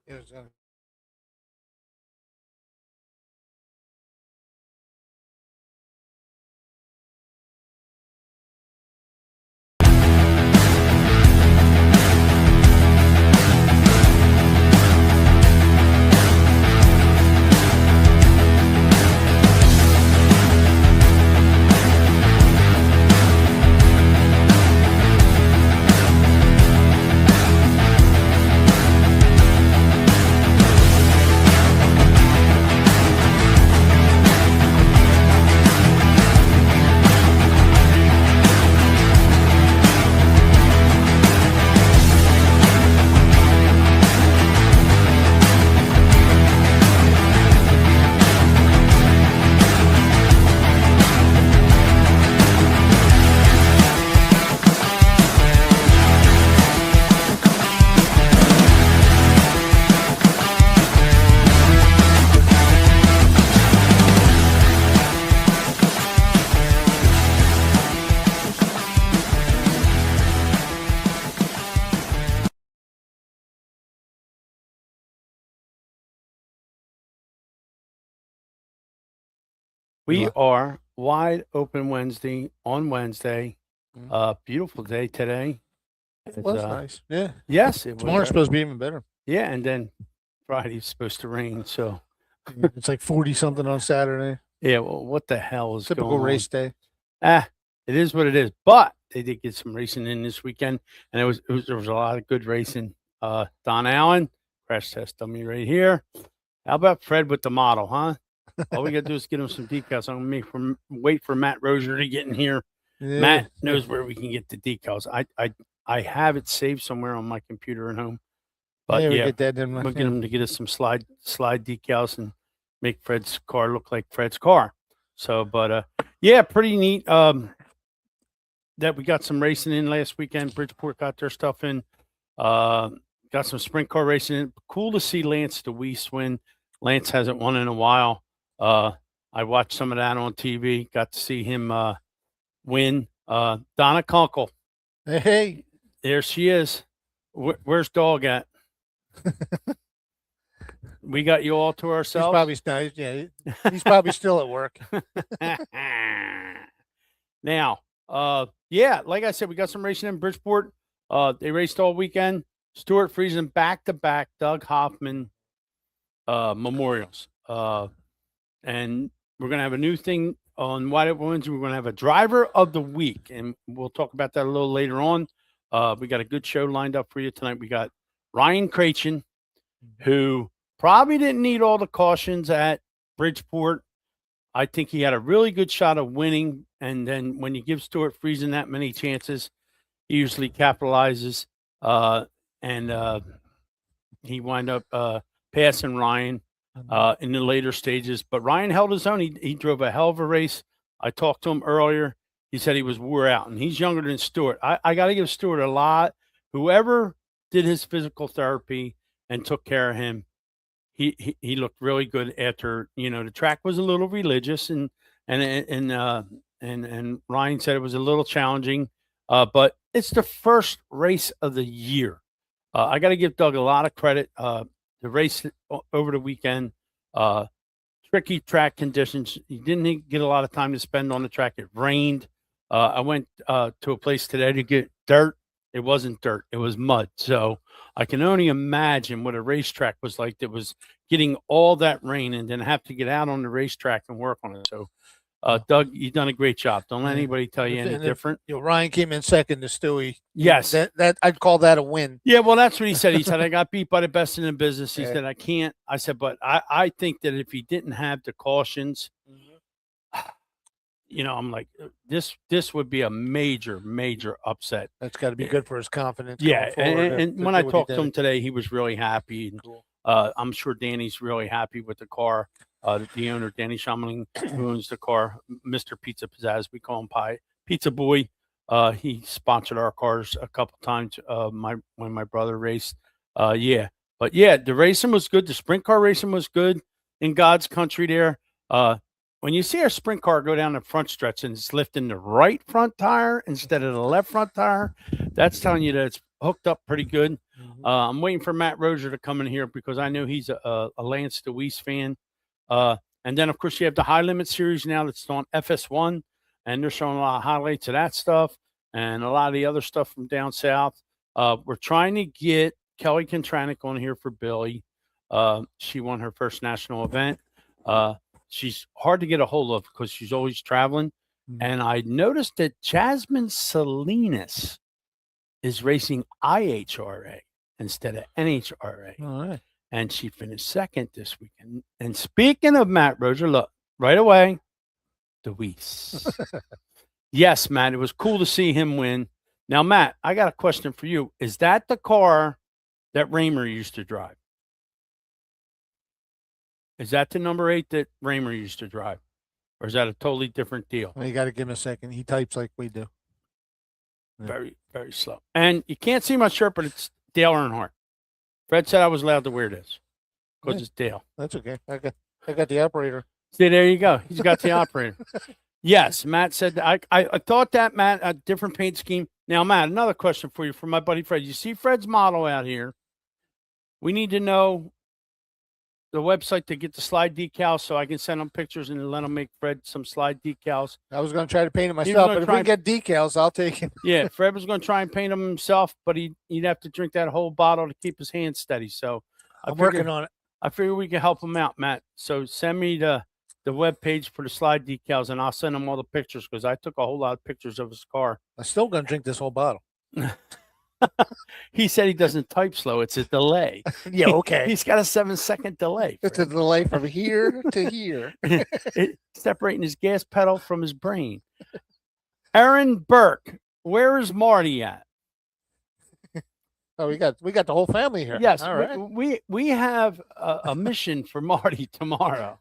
It was, We are wide open Wednesday on Wednesday. Mhm. Beautiful day today. It was nice. Yeah. Yes, it was. Tomorrow's supposed to be even better. Yeah, and then Friday's supposed to rain. So It's like 40 something on Saturday. yeah, well, what the hell is Typical going on? race day. Ah, it is what it is. But they did get some racing in this weekend, and there was a lot of good racing. Don Allen, crash test dummy right here. How about Fred with the model, huh? All we got to do is get him some decals. I'm gonna wait for Matt Rozier to get in here. Yeah. Matt knows where we can get the decals. I have it saved somewhere on my computer at home. But Yeah, we yeah, get that in. we'll get him to get us some slide decals and make Fred's car look like Fred's car. So, but yeah, pretty neat. That we got some racing in last weekend. Bridgeport got their stuff in. Got some sprint car racing in. Cool to see Lance DeWeese win. Lance hasn't won in a while. I watched some of that on TV. Got to see him win. Donna Kunkel. Hey, There she is. Where's Dog at? We got you all to he's ourselves. probably nice. Yeah, he's probably still at work. Now, yeah, like I said, we got some racing in Bridgeport. They raced all weekend. Stuart Friesen back to back Doug Hoffman memorials. And we're gonna have a new thing on Wide Open Wednesday. We're gonna have a driver of the week, and we'll talk about that a little later on. We got a good show lined up for you tonight. We got Ryan Racin, who probably didn't need all the cautions at Bridgeport. I think he had a really good shot of winning. And then when you give Stuart Friesen that many chances, he usually capitalizes. And he wound up passing Ryan in the later stages. But Ryan held his own. He drove a hell of a race. I talked to him earlier. He said he was wore out, and he's younger than Stuart. I got to give Stuart a lot. Whoever did his physical therapy and took care of him, he looked really good after, the track was a little religious and Ryan said it was a little challenging, but it's the first race of the year. I got to give Doug a lot of credit. The race over the weekend, tricky track conditions. He didn't get a lot of time to spend on the track. It rained. I went to a place today to get dirt. It wasn't dirt. It was mud. So I can only imagine what a racetrack was like that was getting all that rain and then have to get out on the racetrack and work on it. So, Doug, you've done a great job. Don't let anybody tell you any different. Ryan came in second to Stewie. Yes. That I'd call that a win. Yeah, well, that's what he said. He said, I got beat by the best in the business. He said, I can't. I said, but I think that if he didn't have the cautions, I'm like, this would be a major, major upset. That's got to be good for his confidence. Yeah, and when I talked to him today, he was really happy. And, Cool. I'm sure Danny's really happy with the car. The owner, Danny Schomling, who owns the car, Mr. Pizza Pizzazz, we call him Pizza Boy. He sponsored our cars a couple times. When my brother raced, yeah. But yeah, the racing was good. The sprint car racing was good in God's country there. When you see a sprint car go down the front stretch and it's lifting the right front tire instead of the left front tire, that's telling you that it's hooked up pretty good. I'm waiting for Matt Rozier to come in here because I know he's a Lance DeWeese fan. And then, of course, you have the High Limit Series now that's on FS1, and they're showing a lot of highlights of that stuff and a lot of the other stuff from down south. We're trying to get Kelly Kontranik on here for Billy. She won her first national event. She's hard to get a hold of because she's always traveling. And I noticed that Jasmine Salinas is racing IHRA instead of NHRA. All right. And she finished second this weekend. And speaking of Matt Rozier, look, right away, DeWeese. Yes, Matt, it was cool to see him win. Now, Matt, I got a question for you. Is that the car that Raymer used to drive? Is that the number 8 that Raymer used to drive? Or is that a totally different deal? Well, you got to give him a second. He types like we do. Yeah. Very, very slow. And you can't see my shirt, but it's Dale Earnhardt. Fred said I was allowed to wear this because it's Dale. That's okay. I got the operator. See, there you go. He's got the operator. Yes, Matt said that. I thought that, Matt, a different paint scheme. Now, Matt, another question for you from my buddy Fred. You see Fred's model out here. We need to know the website to get the slide decals so I can send them pictures and let them make Fred some slide decals. I was going to try to paint it myself, but if we can get decals, I'll take it. Yeah, Fred was going to try and paint them himself, but he'd have to drink that whole bottle to keep his hands steady. So I'm working on it. I figure we can help him out, Matt. So send me the web page for the slide decals, and I'll send him all the pictures because I took a whole lot of pictures of his car. I'm still going to drink this whole bottle. He said he doesn't type slow. It's a delay. Yeah, okay. He's got a 7-second delay. It's a delay from here to here. Separating his gas pedal from his brain. Aaron Burke, where is Marty at? Oh, we got the whole family here. Yes, all right. We have a mission for Marty tomorrow.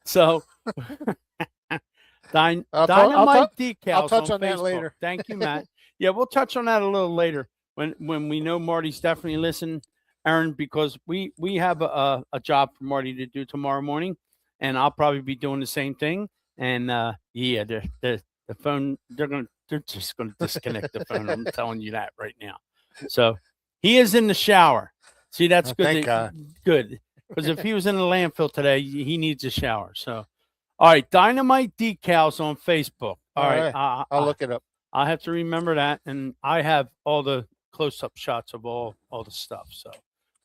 So Dynamite decals. I'll touch on that Facebook. later. Thank you, Matt. Yeah, we'll touch on that a little later when we know Marty's definitely listening, Aaron, because we have a job for Marty to do tomorrow morning, and I'll probably be doing the same thing. And yeah, the phone they're just gonna disconnect the phone. I'm telling you that right now. So he is in the shower. See, that's good. Thank God. Good, because if he was in the landfill today, he needs a shower. So, all right, Dynamite decals on Facebook. All right. I'll look it up. I have to remember that, and I have all the close-up shots of all the stuff, so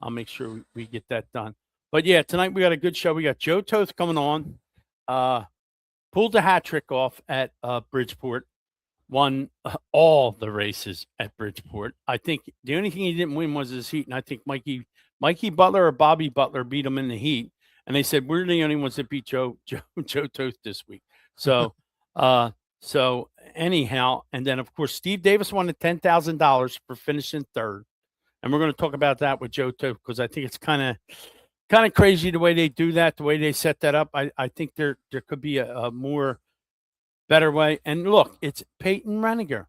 I'll make sure we get that done. But yeah, tonight we got a good show. We got Joe Toth coming on. Pulled the hat trick off at Bridgeport. Won all the races at Bridgeport. I think the only thing he didn't win was his heat, and I think Mikey Butler or Bobby Butler beat him in the heat. And they said we're the only ones that beat Joe Toth this week. So. So anyhow, and then of course Steve Davis won the $10,000 for finishing third, and we're going to talk about that with Joe too because I think it's kind of crazy the way they do that, the way they set that up. I think there could be a more better way. And look, it's Peyton Reniger,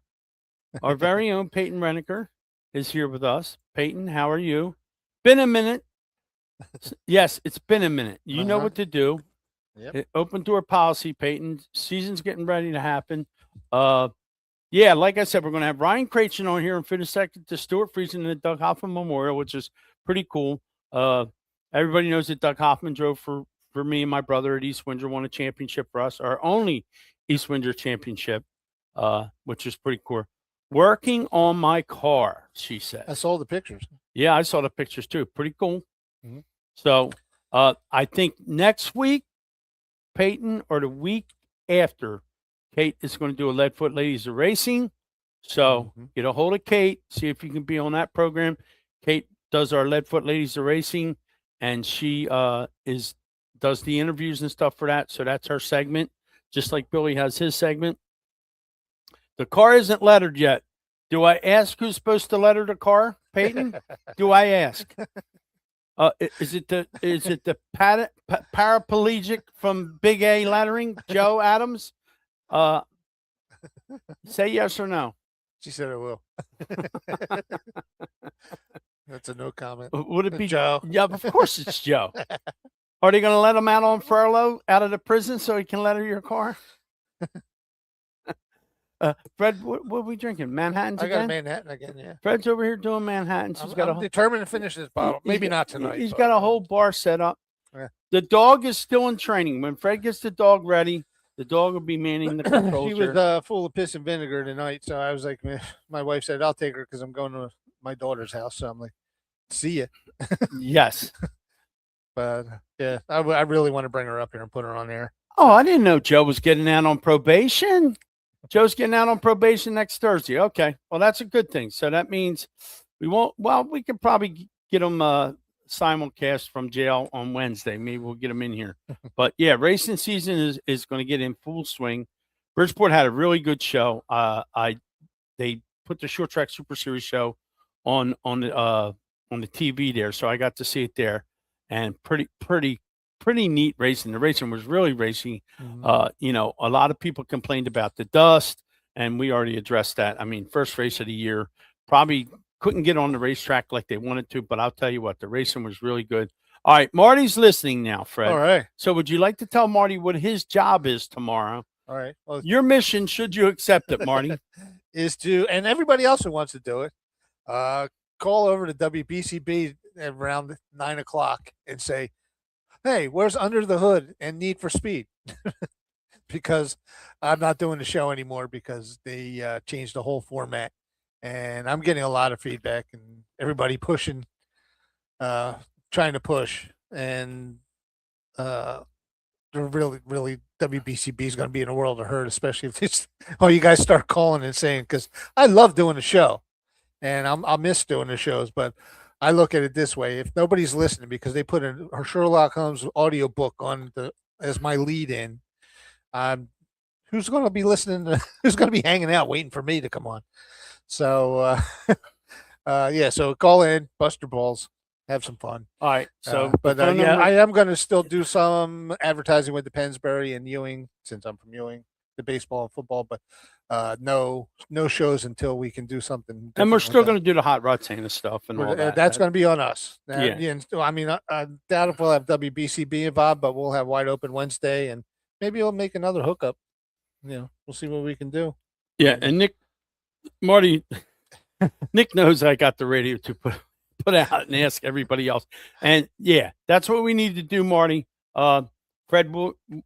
our very own Peyton Reniger, is here with us. Peyton, how are you? Been a minute. Yes, it's been a minute. You know what to do. Yep. Open door policy, Peyton. Season's getting ready to happen. Yeah, like I said, we're going to have Ryan Cratchin on here and finish second to Stuart Friesen in the Doug Hoffman Memorial, which is pretty cool. Everybody knows that Doug Hoffman drove for me and my brother at East Windsor, won a championship for us, our only East Windsor championship, which is pretty cool. Working on my car, she said. I saw the pictures. Yeah, I saw the pictures too. Pretty cool. Mm-hmm. So I think next week, Peyton, or the week after, Kate is going to do a Leadfoot Ladies of Racing. So get a hold of Kate, see if you can be on that program. Kate does our Leadfoot Ladies of Racing, and she does the interviews and stuff for that. So that's her segment, just like Billy has his segment. The car isn't lettered yet. Do I ask who's supposed to letter the car, Peyton? Do I ask? Is it the paraplegic from Big A Lettering, Joe Adams? Say yes or no. She said I will. That's a no comment. Would it be Joe? Yeah, of course it's Joe. Are they going to let him out on furlough out of the prison so he can letter your car? Fred, what are we drinking? Manhattans I got a again? Manhattan again. Yeah. Fred's over here doing Manhattans. He's got I'm determined to finish this bottle. Maybe not tonight. He's but, got a whole bar set up. Yeah. The dog is still in training. When Fred gets the dog ready, the dog will be manning the controls. He was full of piss and vinegar tonight, so I was like, my wife said I'll take her because I'm going to my daughter's house. So I'm like, see ya. Yes. But yeah, I really want to bring her up here and put her on there. Oh, I didn't know Joe was getting out on probation. Joe's getting out on probation next Thursday. Okay. Well, that's a good thing. So that means we won't. Well, we could probably get him simulcast from jail on Wednesday. Maybe we'll get him in here. But yeah, racing season is going to get in full swing. Bridgeport had a really good show. They put the Short Track Super Series show on the TV there, so I got to see it there, and pretty neat racing. The racing was really racing. Mm-hmm. A lot of people complained about the dust, and we already addressed that. I mean, first race of the year, probably couldn't get on the racetrack like they wanted to, but I'll tell you what, the racing was really good. All right, Marty's listening now, Fred. All right. So would you like to tell Marty what his job is tomorrow? All right. Well, your mission, should you accept it, Marty, is to, and everybody else who wants to do it, call over to WBCB around 9:00 and say, hey, where's Under the Hood and Need for Speed? Because I'm not doing the show anymore because they changed the whole format. And I'm getting a lot of feedback and everybody pushing, trying to push. And they're really, WBCB is going to be in a world of hurt, especially if this, you guys start calling and saying, because I love doing the show and I'll miss doing the shows, but I look at it this way: if nobody's listening because they put a Sherlock Holmes audiobook on as my lead in, who's going to be listening to, who's going to be hanging out waiting for me to come on? So yeah, so call in, bust your balls, have some fun. All right. So yeah, I am going to still do some advertising with the Pennsbury and Ewing, since I'm from Ewing, the baseball and football, but no shows until we can do something. And we're still going to do the hot rod Santa stuff and all that. That's going to be on us. Yeah. I mean, I doubt if we'll have WBCB involved, but we'll have Wide Open Wednesday, and maybe we'll make another hookup. We'll see what we can do. Yeah, and Marty knows I got the radio to put out and ask everybody else. And yeah, that's what we need to do, Marty. Fred,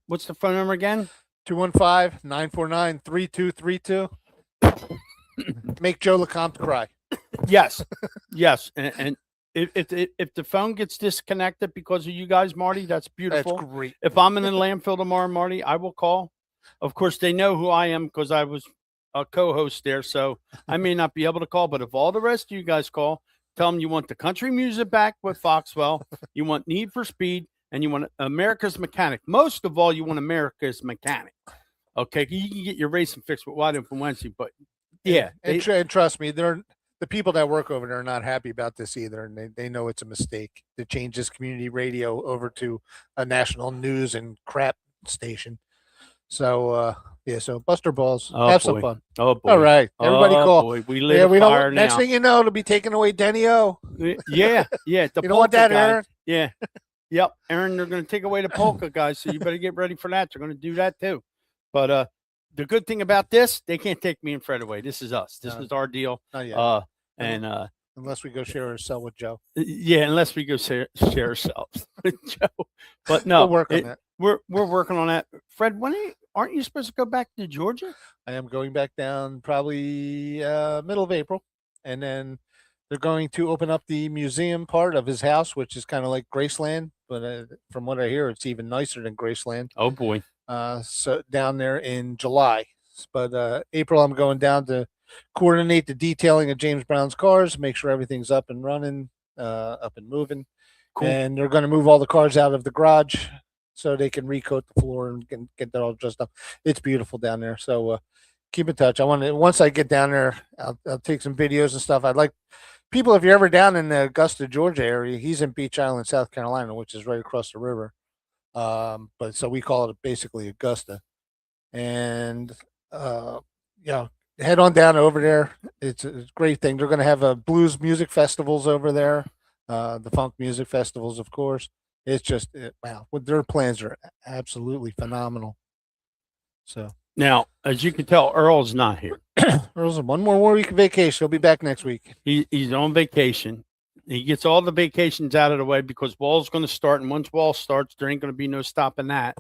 what's the phone number again? 215-949-3232. Make Joe LeCompte cry. Yes. And if the phone gets disconnected because of you guys, Marty, that's beautiful. That's great. If I'm in the landfill tomorrow, Marty, I will call. Of course, they know who I am because I was a co-host there, so I may not be able to call. But if all the rest of you guys call, tell them you want the country music back with Foxwell, you want Need for Speed, and you want America's Mechanic. Most of all, you want America's Mechanic. Okay, you can get your racing fixed with Wide Open Wednesday, but yeah, and trust me, the people that work over there are not happy about this either, and they know it's a mistake to change this community radio over to a national news and crap station. So yeah, so Buster Balls, have some fun. Oh boy! All right, everybody call. Boy. We lit a fire now. Next thing you know, it'll be taking away Denny-O. Yeah. You don't want that, Aaron? Yeah. Yep, Aaron. They're going to take away the polka, guys. So you better get ready for that. They're going to do that too. But the good thing about this, they can't take me and Fred away. This is us. This is our deal. Unless we go share our cell with Joe. Yeah, unless we go share ourselves with Joe. But no, we'll work on that. We're working on that. Fred, aren't you supposed to go back to Georgia? I am going back down probably middle of April, and then they're going to open up the museum part of his house, which is kind of like Graceland, but from what I hear, it's even nicer than Graceland. Oh boy! So down there in July, but April I'm going down to coordinate the detailing of James Brown's cars, make sure everything's up and running, up and moving. Cool. And they're going to move all the cars out of the garage so they can recoat the floor and get that all dressed up. It's beautiful down there. So keep in touch. Once I get down there, I'll take some videos and stuff. I'd like people, if you're ever down in the Augusta, Georgia area, he's in Beach Island, South Carolina, which is right across the river. But so we call it basically Augusta. And head on down over there. It's a great thing. They're going to have blues music festivals over there, the funk music festivals, of course. It's just wow. Their plans are absolutely phenomenal. So Now, as you can tell, Earl's not here. Earl's on one more week of vacation. He'll be back next week. He's on vacation. He gets all the vacations out of the way because Wall's going to start. And once Wall starts, there ain't going to be no stopping that.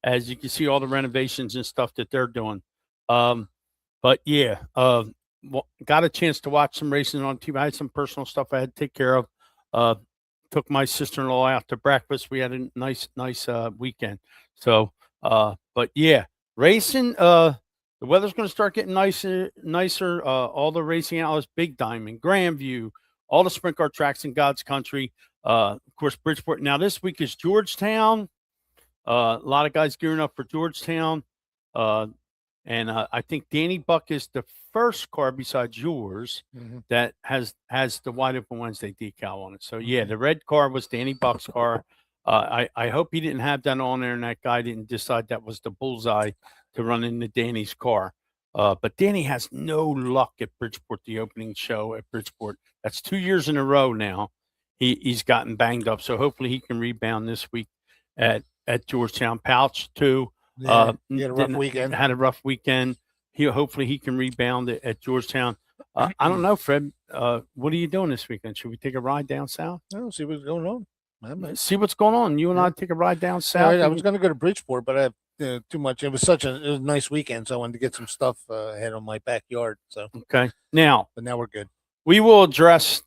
As you can see, all the renovations and stuff that they're doing. But yeah, got a chance to watch some racing on TV. I had some personal stuff I had to take care of. Took my sister-in-law out to breakfast. We had a nice weekend. So, but yeah, racing. The weather's going to start getting nicer. All the racing outlets, Big Diamond, Grandview, all the sprint car tracks in God's country. Of course, Bridgeport. Now this week is Georgetown. A lot of guys gearing up for Georgetown. And I think Danny Buck is the first car besides yours that has the Wide Open Wednesday decal on it. So yeah, the red car was Danny Buck's car. I hope he didn't have that on there and that guy didn't decide that was the bullseye to run into Danny's car. But Danny has no luck at Bridgeport, the opening show at Bridgeport. That's 2 years in a row now. He's gotten banged up. So hopefully he can rebound this week at Georgetown. Pouch too. He had a rough weekend. Had a rough weekend. Hopefully he can rebound at Georgetown. I don't know, Fred. What are you doing this weekend? Should we take a ride down south? I'll see what's going on. See what's going on. You and I take a ride down south. I was going to go to Bridgeport, but I have too much. It was a nice weekend, so I wanted to get some stuff ahead on my backyard. So okay, now we're good. We will address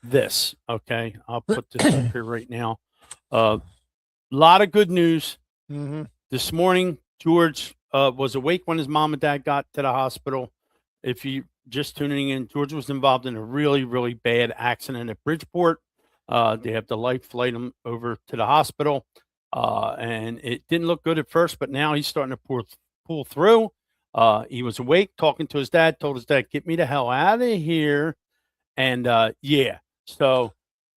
this. Okay, I'll put this up here right now. A lot of good news. This morning, George was awake when his mom and dad got to the hospital. If you just tuning in, George was involved in a really, really bad accident at Bridgeport. They have to life flight him over to the hospital. And it didn't look good at first, but now he's starting to pull through. He was awake, talking to his dad, told his dad, get me the hell out of here. And yeah, so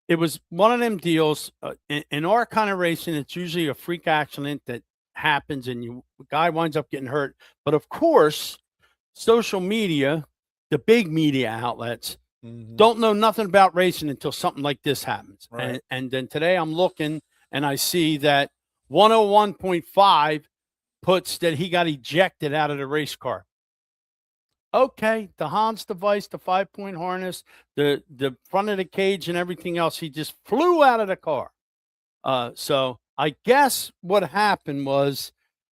it was one of them deals. In our kind of racing, it's usually a freak accident that happens and the guy winds up getting hurt. But of course, social media, the big media outlets, don't know nothing about racing until something like this happens. Right. And then today I'm looking and I see that 101.5 puts that he got ejected out of the race car. Okay, the Hans device, the 5-point harness, the front of the cage and everything else, he just flew out of the car. So I guess what happened was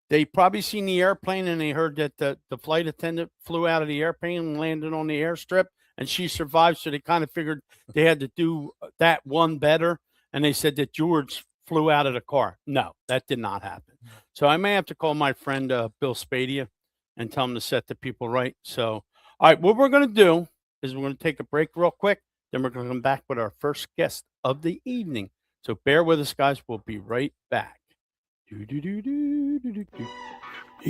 they probably seen the airplane and they heard that the flight attendant flew out of the airplane and landed on the airstrip and she survived. So they kind of figured they had to do that one better. And they said that George flew out of the car. No, that did not happen. So I may have to call my friend Bill Spadia and tell him to set the people right. So, all right, what we're going to do is we're going to take a break real quick. Then we're going to come back with our first guest of the evening. So bear with us, guys. We'll be right back. You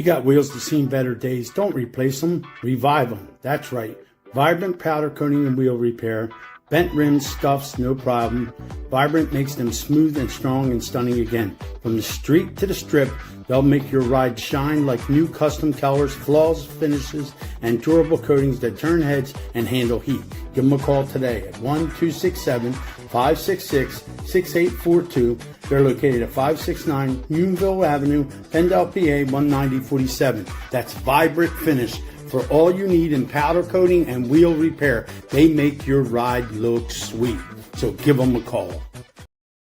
got wheels to seen better days. Don't replace them. Revive them. That's right. Vibrant powder coating and wheel repair. Bent rims, scuffs, no problem. Vibrant makes them smooth and strong and stunning again. From the street to the strip, they'll make your ride shine like new custom colors, flawless finishes, and durable coatings that turn heads and handle heat. Give them a call today at 1-267-566-6842. They're located at 569 Unionville Avenue, Pendle, PA 19047. That's Vibrant Finish. For all you need in powder coating and wheel repair, they make your ride look sweet. So give them a call.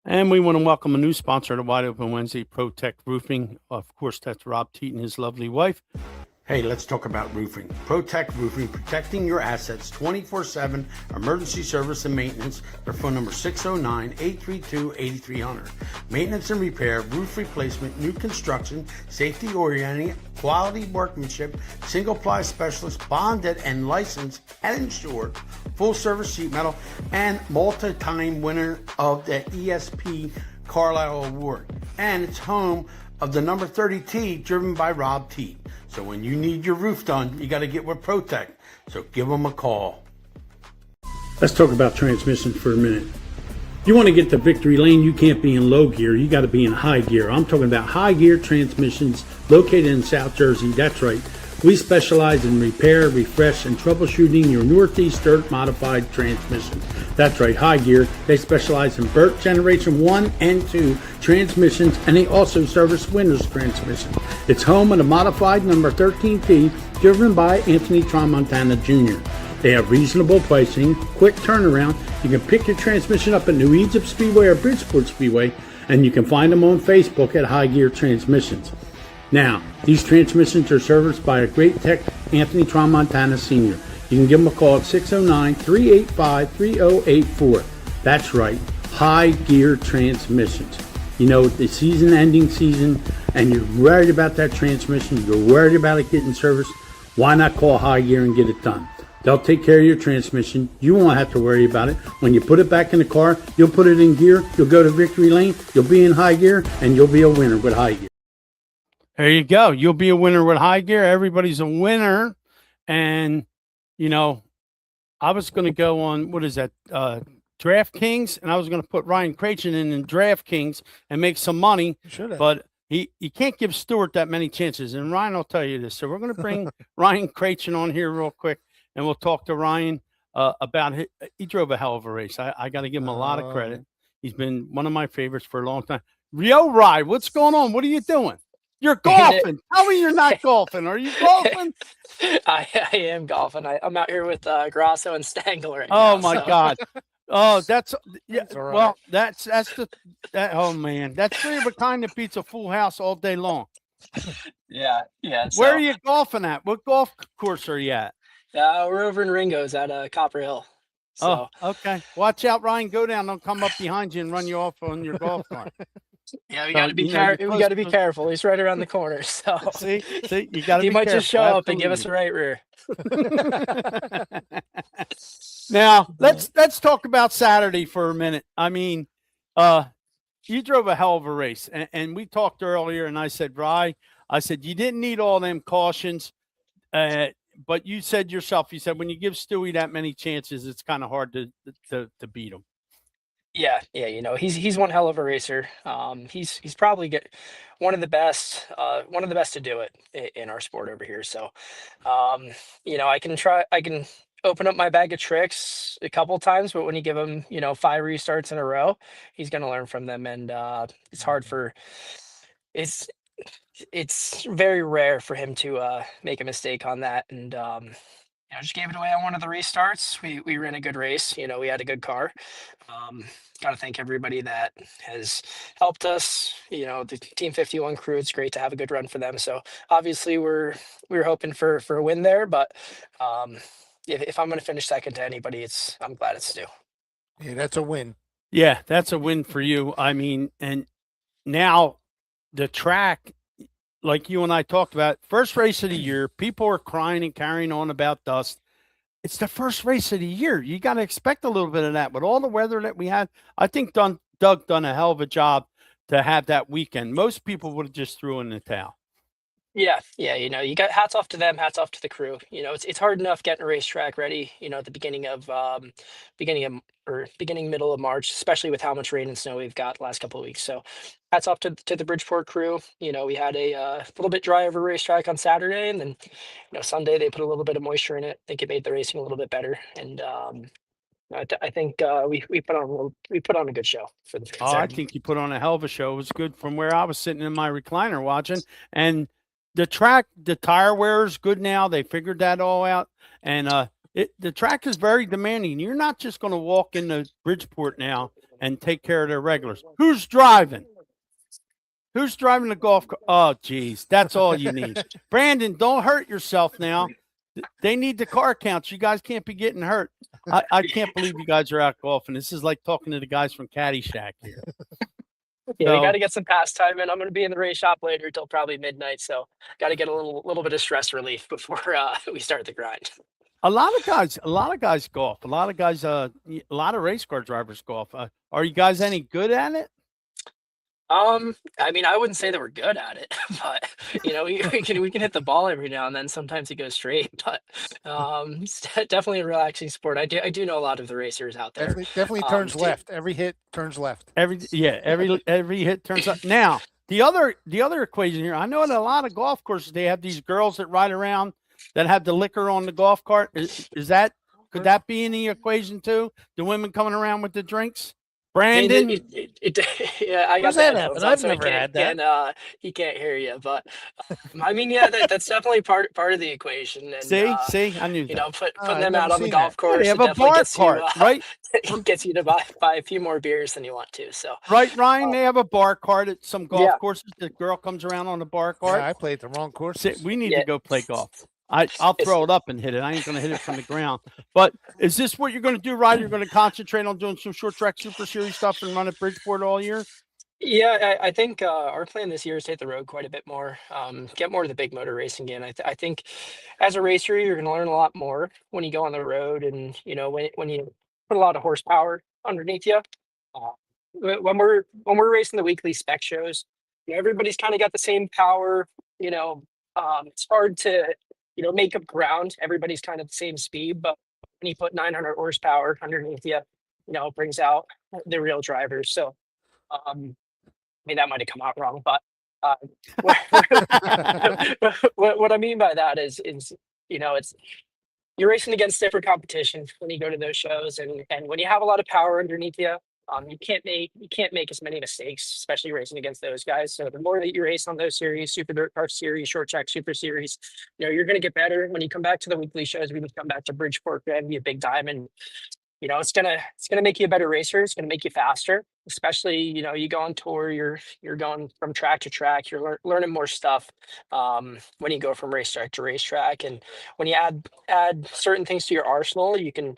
And we want to welcome a new sponsor to Wide Open Wednesday, Protect Roofing. Of course, that's Rob Teat and his lovely wife. Hey, let's talk about roofing. Protect Roofing, protecting your assets 24/7, emergency service and maintenance. Their phone number 609-832-8300. Maintenance and repair, roof replacement, new construction, safety orienting, quality workmanship, single ply specialist, bonded and licensed and insured, full service sheet metal, and multi-time winner of the ESP Carlisle Award. And it's home of the number 30T driven by Rob Teat. So when you need your roof done, you got to get with Protect. So give them a call. Let's talk about transmission for a minute. You want to get to victory lane, you can't be in low gear. You got to be in high gear. I'm talking about high gear transmissions located in South Jersey. That's right. We specialize in repair, refresh, and troubleshooting your Northeast Dirt modified transmission. That's right, High Gear. They specialize in Burt Generation 1 and 2 transmissions, and they also service Winters transmission. It's home of the modified number 13P, driven by Anthony Tramontana Jr. They have reasonable pricing, quick turnaround. You can pick your transmission up at New Egypt Speedway or Bridgeport Speedway, and you can find them on Facebook at High Gear Transmissions. Now, these transmissions are serviced by a great tech, Anthony Tramontana Sr. You can give him a call at 609-385-3084. That's right, High Gear Transmissions. You know, the season-ending season, and you're worried about that transmission, you're worried about it getting serviced, why not call High Gear and get it done? They'll take care of your transmission. You won't have to worry about it. When you put it back in the car, you'll put it in gear, you'll go to victory lane, you'll be in high gear, and you'll be a winner with High Gear. There you go. You'll be a winner with High Gear. Everybody's a winner. And, you know, I was going to go on, what is that, DraftKings, and I was going to put Ryan Cratchit in DraftKings and make some money. But he can't give Stewart that many chances. And Ryan will tell you this. So we're going to bring Ryan Cratchit on here real quick, and we'll talk to Ryan about he drove a hell of a race. I got to give him a lot of credit. He's been one of my favorites for a long time. Rio Rye, what's going on? What are you doing? You're golfing. Tell me you're not golfing. Are you golfing? I am golfing. I'm out here with Grasso and Stangler right now. Oh my God. Oh, that's That's all right. well, that's oh man, that's three of a kind that beats a full house all day long. Yeah. Where are you golfing at? What golf course are you at? We're over in Ringo's at Copper Hill. So Oh, okay. Watch out, Ryan. Go down. Don't come up behind you and run you off on your golf cart. yeah, we So, got to be you know, you're we got to be supposed to- careful. He's right around the corner, so See, you got to he be might careful. just show up and give us a Absolutely. right rear. Now let's talk about Saturday for a minute. I mean, you drove a hell of a race, and we talked earlier, and I said, Rye, I said you didn't need all them cautions, but you said yourself, you said when you give Stewie that many chances, it's kind of hard to beat him. Yeah, you know, he's one hell of a racer. He's probably one of the best to do it in our sport over here. So, you know, I can open up my bag of tricks a couple times, but when you give him, you know, 5 restarts in a row, he's going to learn from them. And it's hard it's very rare for him to make a mistake on that. And you know, just gave it away on one of the restarts. We ran a good race. You know, we had a good car. Got to thank everybody that has helped us. You know, the Team 51 crew. It's great to have a good run for them. So obviously, we were hoping for a win there. But if I'm going to finish second to anybody, I'm glad it's Stu. Yeah, that's a win. Yeah, that's a win for you. I mean, and now the track, like you and I talked about, first race of the year, people are crying and carrying on about dust. It's the first race of the year. You got to expect a little bit of that. With all the weather that we had, I think Doug done a hell of a job to have that weekend. Most people would have just threw in the towel. Yeah, you know, you got hats off to them, hats off to the crew. You know, it's hard enough getting a racetrack ready, you know, at the beginning middle of March, especially with how much rain and snow we've got the last couple of weeks. So hats off to the Bridgeport crew. You know, we had a little bit dry of a racetrack on Saturday, and then, you know, Sunday they put a little bit of moisture in it. I think it made the racing a little bit better. And I think we put on a good show for the fans. Oh, I think you put on a hell of a show. It was good from where I was sitting in my recliner watching. And the track, the tire wear is good now. They figured that all out. And the track is very demanding. You're not just going to walk into Bridgeport now and take care of their regulars. Who's driving? Who's driving the golf cart? Oh, geez. That's all you need. Brandon, don't hurt yourself now. They need the car counts. You guys can't be getting hurt. I can't believe you guys are out golfing. This is like talking to the guys from Caddyshack here. Yeah, we So- got to get some pastime in. I'm going to be in the race shop later till probably midnight, so got to get a little bit of stress relief before we start the grind. A lot of guys golf. A lot of guys, a lot of race car drivers golf. Are you guys any good at it? I mean, I wouldn't say that we're good at it, but you know, we can hit the ball every now and then. Sometimes it goes straight, but it's definitely a relaxing sport. I do know a lot of the racers out there. Definitely turns left. Every hit turns left. Every hit turns up. Now, The other equation here, I know at a lot of golf courses they have these girls that ride around that have the liquor on the golf cart. Is that could that be in the equation too? The women coming around with the drinks? Brandon, Yeah, I got Where's the that headphones happen? on, I've so never had that. he can't hear you. But I mean, yeah, that's definitely part of the equation. And see, I knew you that. know, putting I've them never out on the seen golf that. Yeah, course, they have it a definitely bar gets you cart, right? gets you to buy a few more beers than you want to. So Right, Ryan. uh, They have a bar cart at some golf yeah, courses. The girl comes around on the bar Yeah, cart. I played the wrong See, courses. we need yeah, to go play golf. I'll it's throw it up and hit it. I ain't gonna hit it from the ground. But is this what you're gonna do, Ryan? You're gonna concentrate on doing some short track Super Series stuff and run at Bridgeport all year? Yeah, I think our plan this year is to hit the road quite a bit more, get more to the big motor racing again. I think as a racer, you're going to learn a lot more when you go on the road, and you know when you put a lot of horsepower underneath you. Uh, when we're racing the weekly spec shows, you know, everybody's kind of got the same power. You know, it's hard to make up ground. Everybody's kind of the same speed, but when you put 900 horsepower underneath you, it brings out the real drivers. So. Um, I mean, that might have come out wrong, but uh, what, what I mean by that is it's you're racing against different competition when you go to those shows, and when you have a lot of power underneath you, you can't make as many mistakes, especially racing against those guys. So the more that you race on those series, Super Dirt Car Series, Short Track Super Series, you're going to get better. When you come back to the weekly shows, we can come back to Bridgeport, Grand View, Big Diamond. It's gonna make you a better racer. It's gonna make you faster, especially you go on tour. You're going from track to track. You're learning more stuff when you go from racetrack to racetrack, and when you add certain things to your arsenal, you can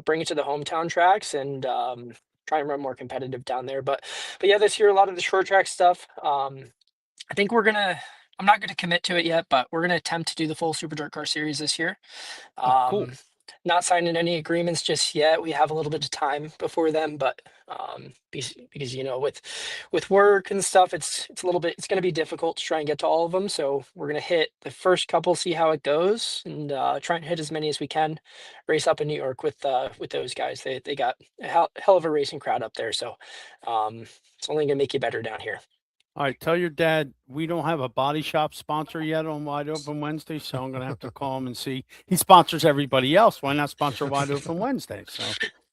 bring it to the hometown tracks and try and run more competitive down there. But yeah, this year a lot of the short track stuff. I think we're gonna. I'm not going to commit to it yet, but we're going to attempt to do the full Super Dirt Car Series this year. Oh, cool. Um, Not signing any agreements just yet. We have a little bit of time before then, but because with work and stuff, it's a little bit. It's going to be difficult to try and get to all of them. So we're going to hit the first couple, see how it goes, and try and hit as many as we can. Race up in New York with those guys. They got a hell of a racing crowd up there. So it's only going to make you better down here. All right, tell your dad we don't have a body shop sponsor yet on Wide Open Wednesday, so I'm gonna have to call him and see. He sponsors everybody else. Why not sponsor Wide Open Wednesday? So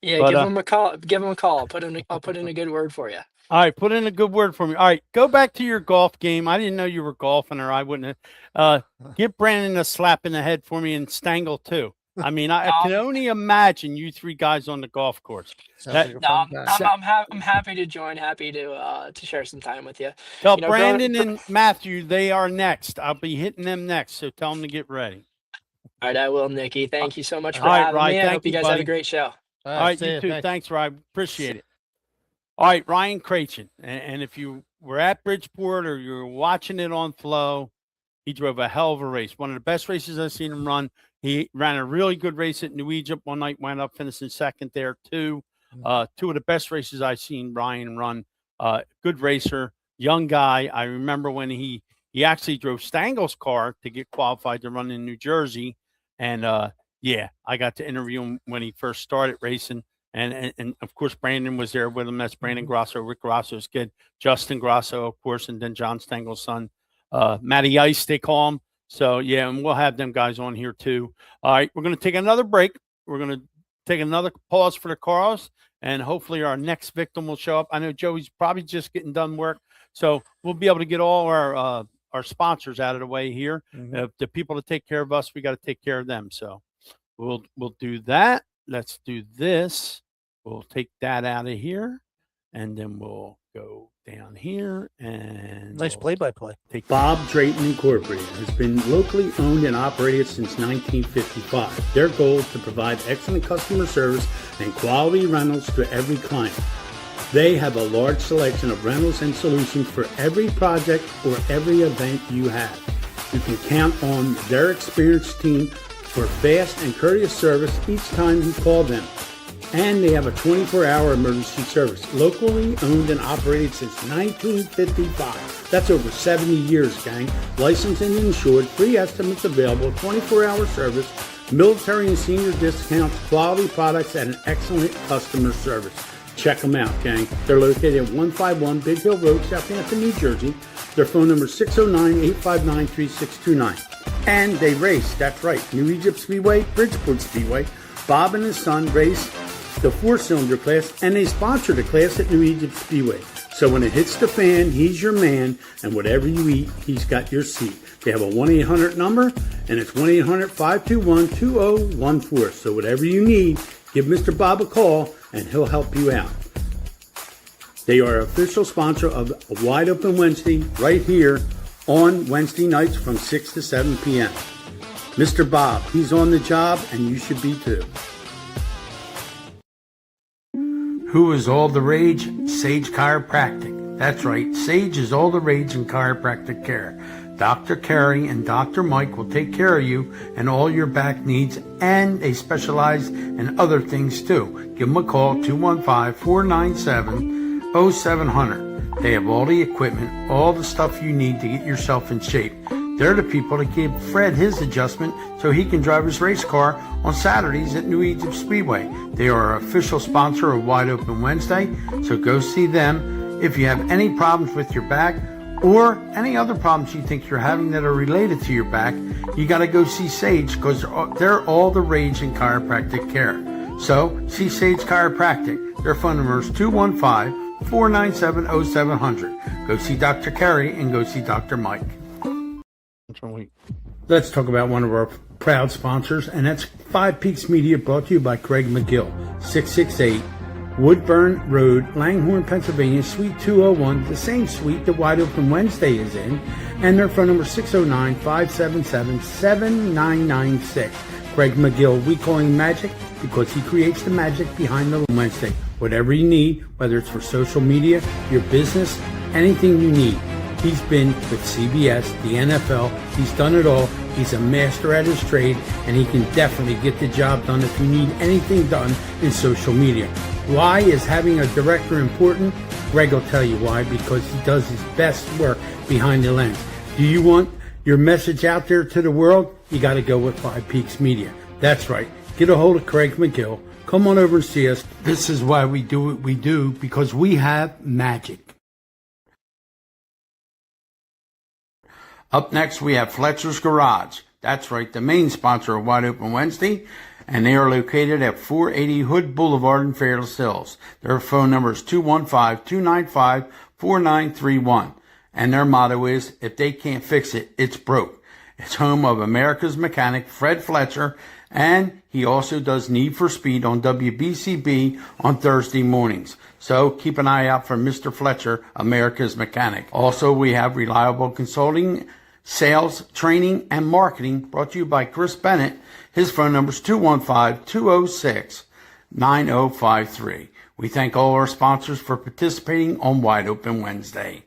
Yeah, but give him a call. Give him a call. I'll put in a good word for you. all right, put in a good word for me. All right, go back to your golf game. I didn't know you were golfing, or I wouldn't have. Give Brandon a slap in the head for me and Stangle too. I mean, I can only imagine you three guys on the golf course. Sounds like a fun time. I'm happy to join. Happy to share some time with you. Tell Growing- Brandon and Matthew they are next. I'll be hitting them next, so tell them to get ready. All right, I will, Nikki. Thank you so much for All right, having Ryan, me. I thank hope you you, guys have buddy. a great show. All right, see you ya. too. Thanks, Ryan. Appreciate it. All right, Ryan Krachin. And if you were at Bridgeport or you're watching it on Flow, he drove a hell of a race. One of the best races I've seen him run. He ran a really good race at New Egypt one night, wound up finishing second there, too. Two of the best races I've seen Ryan run. Good racer, young guy. I remember when he actually drove Stangle's car to get qualified to run in New Jersey. And yeah, I got to interview him when he first started racing. And of course, Brandon was there with him. That's Brandon Grosso, Rick Grosso's kid, Justin Grosso, of course, and then John Stangle's son, Matty Ice, they call him. So, yeah, and we'll have them guys on here, too. All right, we're going to take another break. We're going to take another pause for the cars, and hopefully our next victim will show up. I know Joey's probably just getting done work, so we'll be able to get all our sponsors out of the way here. The people that take care of us, we got to take care of them. So we'll do that. Let's do this. We'll take that out of here, and then we'll go down here and Nice play-by-play. Bob Drayton Incorporated has been locally owned and operated since 1955. Their goal is to provide excellent customer service and quality rentals to every client. They have a large selection of rentals and solutions for every project or every event you have. You can count on their experienced team for fast and courteous service each time you call them. And they have a 24-hour emergency service, locally owned and operated since 1955. That's over 70 years, gang. Licensed and insured, free estimates available, 24-hour service, military and senior discounts, quality products, and an excellent customer service. Check them out, gang. They're located at 151 Big Hill Road, Southampton, New Jersey. Their phone number is 609-859-3629. And they race, that's right, New Egypt Speedway, Bridgeport Speedway. Bob and his son race the 4-cylinder class, and they sponsor the class at New Egypt Speedway. So when it hits the fan, he's your man, and whatever you eat, he's got your seat. They have a 1-800 number, and it's 1-800-521-2014. So whatever you need, give Mr. Bob a call, and he'll help you out. They are official sponsor of Wide Open Wednesday right here on Wednesday nights from 6 to 7 p.m. Mr. Bob, he's on the job, and you should be too. Who is all the rage? Sage Chiropractic. That's right, Sage is all the rage in chiropractic care. Dr. Carey and Dr. Mike will take care of you and all your back needs, and they specialize in other things too. Give them a call, 215-497-0700. They have all the equipment, all the stuff you need to get yourself in shape. They're the people that give Fred his adjustment so he can drive his race car on Saturdays at New Egypt Speedway. They are our official sponsor of Wide Open Wednesday, so go see them. If you have any problems with your back or any other problems you think you're having that are related to your back, you got to go see Sage because they're all the rage in chiropractic care. So see Sage Chiropractic. Their phone number is 215-497-0700. Go see Dr. Carey and go see Dr. Mike. Let's talk about one of our proud sponsors, and that's Five Peaks Media, brought to you by Craig McGill, 668 Woodburn Road, Langhorne, Pennsylvania, Suite 201, the same suite that Wide Open Wednesday is in, and their phone number 609-577-7996. Craig McGill, we call him Magic because he creates the magic behind the Wednesday. Whatever you need, whether it's for social media, your business, anything you need. He's been with CBS, the NFL. He's done it all. He's a master at his trade, and he can definitely get the job done if you need anything done in social media. Why is having a director important? Greg will tell you why, because he does his best work behind the lens. Do you want your message out there to the world? You got to go with Five Peaks Media. That's right. Get a hold of Craig McGill. Come on over and see us. This is why we do what we do, because we have magic. Up next, we have Fletcher's Garage. That's right, the main sponsor of Wide Open Wednesday, and they are located at 480 Hood Boulevard in Fairless Hills. Their phone number is 215-295-4931, and their motto is, if they can't fix it, it's broke. It's home of America's mechanic, Fred Fletcher, and he also does Need for Speed on WBCB on Thursday mornings. So keep an eye out for Mr. Fletcher, America's mechanic. Also, we have Reliable Consulting, Sales, Training, and Marketing, brought to you by Chris Bennett. His phone number is 215-206-9053. We thank all our sponsors for participating on Wide Open Wednesday.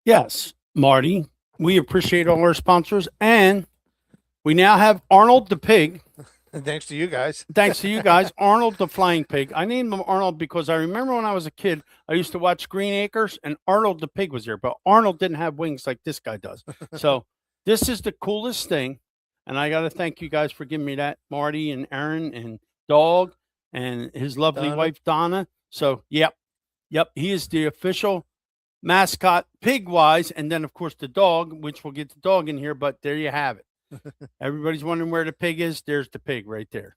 Yes, Marty, we appreciate all our sponsors, and we now have Arnold the Pig. Thanks to you guys. Thanks to you guys. Arnold the Flying Pig. I named him Arnold because I remember when I was a kid, I used to watch Green Acres, and Arnold the Pig was there, but Arnold didn't have wings like this guy does. So this is the coolest thing, and I got to thank you guys for giving me that, Marty and Aaron and Dog and his lovely wife, Donna. So, yep, he is the official mascot pig-wise, and then, of course, the dog, which we'll get the dog in here, but there you have it. Everybody's wondering where the pig is. There's the pig right there.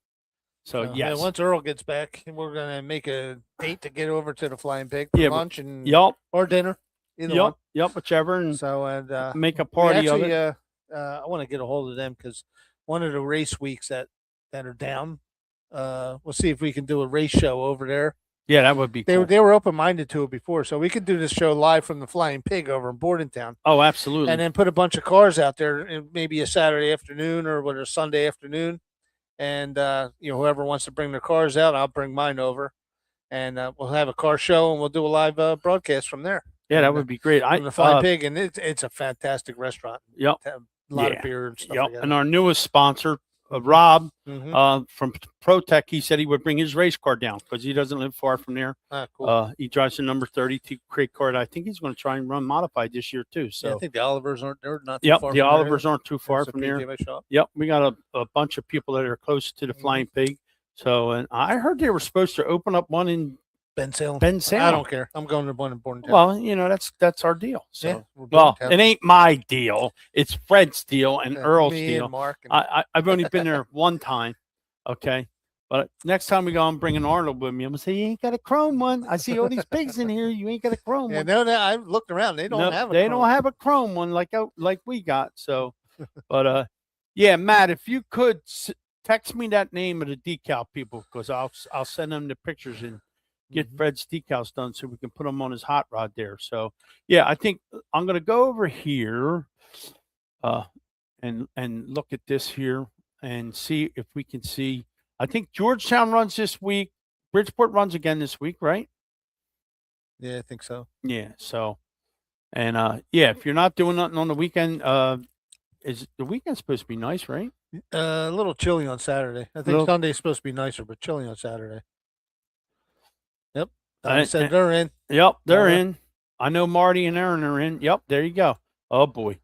So yes. And once Earl gets back, we're gonna make a date to get over to the Flying Pig for lunch and or dinner. Either one. Whichever. And so make a party actually, of it. I want to get a hold of them because one of the race weeks that are down, we'll see if we can do a race show over there. Yeah, that would be cool. They were open-minded to it before, so we could do this show live from the Flying Pig over in Bordentown. Oh, absolutely. And then put a bunch of cars out there, maybe a Saturday afternoon or a Sunday afternoon. And, whoever wants to bring their cars out, I'll bring mine over. And we'll have a car show, and we'll do a live broadcast from there. Yeah, that would be great. From the Flying Pig, and it's a fantastic restaurant. Yep. A lot of beer and stuff like that. And our newest sponsor, Rob, from ProTech, he said he would bring his race car down because he doesn't live far from there. Cool. He drives the number 32 crate car. I think he's going to try and run modified this year too. So I think the Olivers they're not too far. The Olivers aren't too far from there. Yep, we got a bunch of people that are close to the Flying Pig. So, and I heard they were supposed to open up one in Ben Salem. Ben I Salem. don't care. I'm going to one in Bordentown. Well, that's our deal. So, Yeah, we're well, Bordentown. it ain't my deal. It's Fred's deal and Yeah, Earl's me deal. and Mark. And, I've only been there one time. Okay. But next time we go, I'm bringing Arnold with me. I'm going to say, you ain't got a chrome one. I see all these pigs in here. You ain't got a chrome yeah, one. no, I looked around. They don't No, have. they don't have a chrome one like we got. So, but yeah, Matt, if you could text me that name of the decal people, because I'll send them the pictures and get Fred's decals done so we can put them on his hot rod there. So yeah, I think I'm gonna go over here, and look at this here and see if we can see. I think Georgetown runs this week. Bridgeport runs again this week, right? Yeah, I think so. Yeah. So, and yeah, if you're not doing nothing on the weekend, is the weekend supposed to be nice, right? A little chilly on Saturday. I think Little- Sunday's supposed to be nicer, but chilly on Saturday. Yep. I I said they're in. Yep, they're Uh-huh. in. I know Marty and Aaron are in. Yep, there you go. Oh boy,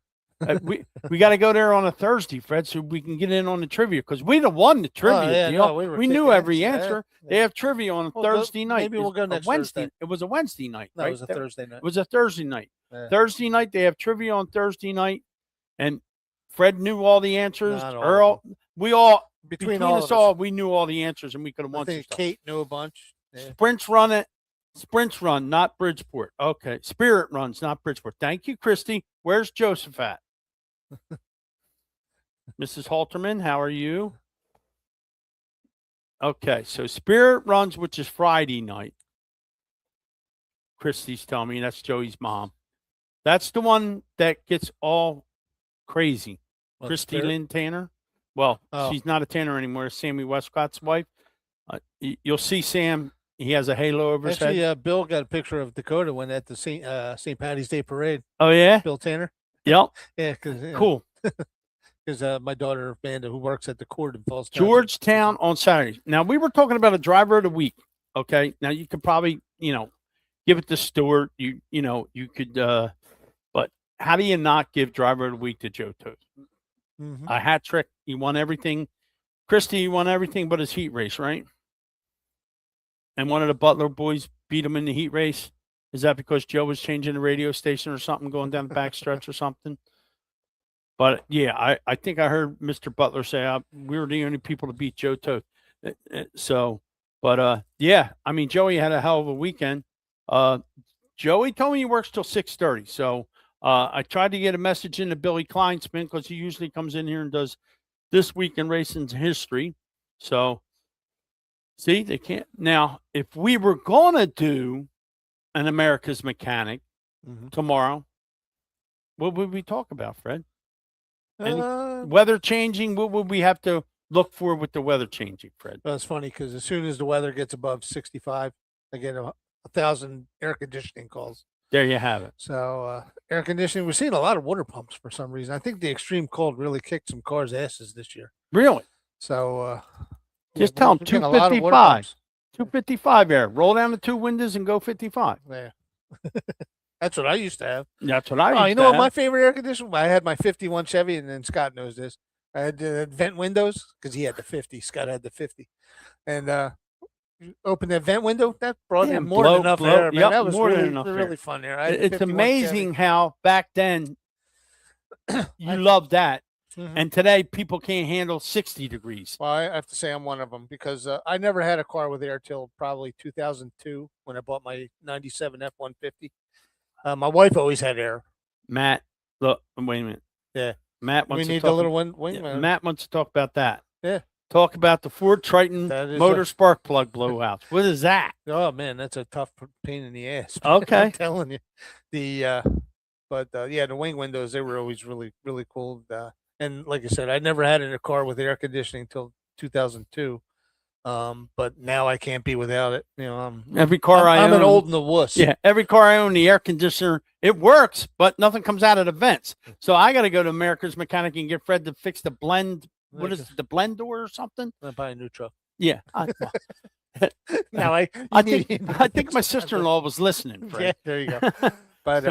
we got to go there on a Thursday, Fred, so we can get in on the trivia because we done won the trivia yeah, deal. no, we were we knew kicking every ass. answer. Yeah, They have trivia on We'll go- Thursday night. maybe we'll go Or next Wednesday. Thursday. It was a Wednesday night, No, right? it was a Thursday night. It was a Thursday night. Yeah. Thursday night they have trivia on Thursday night, and Fred knew all the answers. Not all of Earl, we all Between between all us of us. all, we knew all the answers, and we could have I won some think stuff. Kate knew a bunch. Yeah. Sprints run it. Sprints run, not Bridgeport. Okay. Spirit runs, not Bridgeport. Thank you, Christy. Where's Joseph at? Mrs. Halterman, how are you? Okay. So Spirit runs, which is Friday night. Christy's telling me that's Joey's mom. That's the one that gets all crazy. What, Christy Spirit? Lynn Tanner. Well, Oh. she's not a Tanner anymore. Sammy Westcott's wife. You'll see Sam. He has a halo over his head. Actually, Bill got a picture of Dakota when at the St. Patty's Day parade. Oh, yeah? Bill Tanner. Yep. Yeah, because Cool. Because my daughter Amanda, who works at the court in Falls Township. Georgetown on Saturday. Now, we were talking about a driver of the week. Okay. Now, you could probably, give it to Stewart. You could, but how do you not give driver of the week to Joe Toast? Mhm. A hat trick. He won everything. Christy, he won everything but his heat race, right? And one of the Butler boys beat him in the heat race. Is that because Joe was changing the radio station or something, going down the back stretch or something? But yeah, I think I heard Mr. Butler say we were the only people to beat Joe Toast. So, but yeah, I mean, Joey had a hell of a weekend. Joey told me he works till 6:30. So I tried to get a message into Billy Kleinsman because he usually comes in here and does This Week in Racing's history. So, see, they can't. Now, if we were going to do an America's Mechanic tomorrow, what would we talk about, Fred? Weather changing, what would we have to look for with the weather changing, Fred? Well, it's funny because as soon as the weather gets above 65, I get 1,000 air conditioning calls. There you have it. So air conditioning, we're seeing a lot of water pumps for some reason. I think the extreme cold really kicked some cars' asses this year. Really? So Just yeah, tell them we're getting a lot of water 255. pumps. 255 air. Roll down the two windows and go 55. Yeah. That's what I used to have. That's what I Oh, used you to know what have. my favorite air conditioner? I had my 51 Chevy, and then Scott knows this. I had the vent windows because he had the 50. Scott had the 50. And you open that vent window, that brought Yeah, in more than enough air, man. Yep, That was more than really, enough air. really fun air. I had the It's 51 amazing how back then you loved that. Chevy. Mhm. And today people can't handle 60 degrees. Well, I have to say I'm one of them because I never had a car with air till probably 2002 when I bought my 97 F-150. My wife always had air. Matt, look, wait a minute. Yeah. Matt We wants need to the talk. little one. Yeah, Matt wants to talk about that. Yeah. Talk about the Ford Triton That is motor a- spark plug blowouts. What is that? Oh man, that's a tough pain in the ass. Okay. I'm telling you. But yeah, the wing windows, they were always really, really cool. And like I said, I never had in a car with air conditioning until 2002. But now I can't be without it. Every car I I'm own. an old in the wuss. Yeah, every car I own, the air conditioner, it works, but nothing comes out of the vents. So I got to go to America's Mechanic and get Fred to fix the blend. What is it, the blend door or something? I'm gonna buy a new truck. Yeah. Now I think my sister-in-law was listening, Yeah, Fred. there you go. But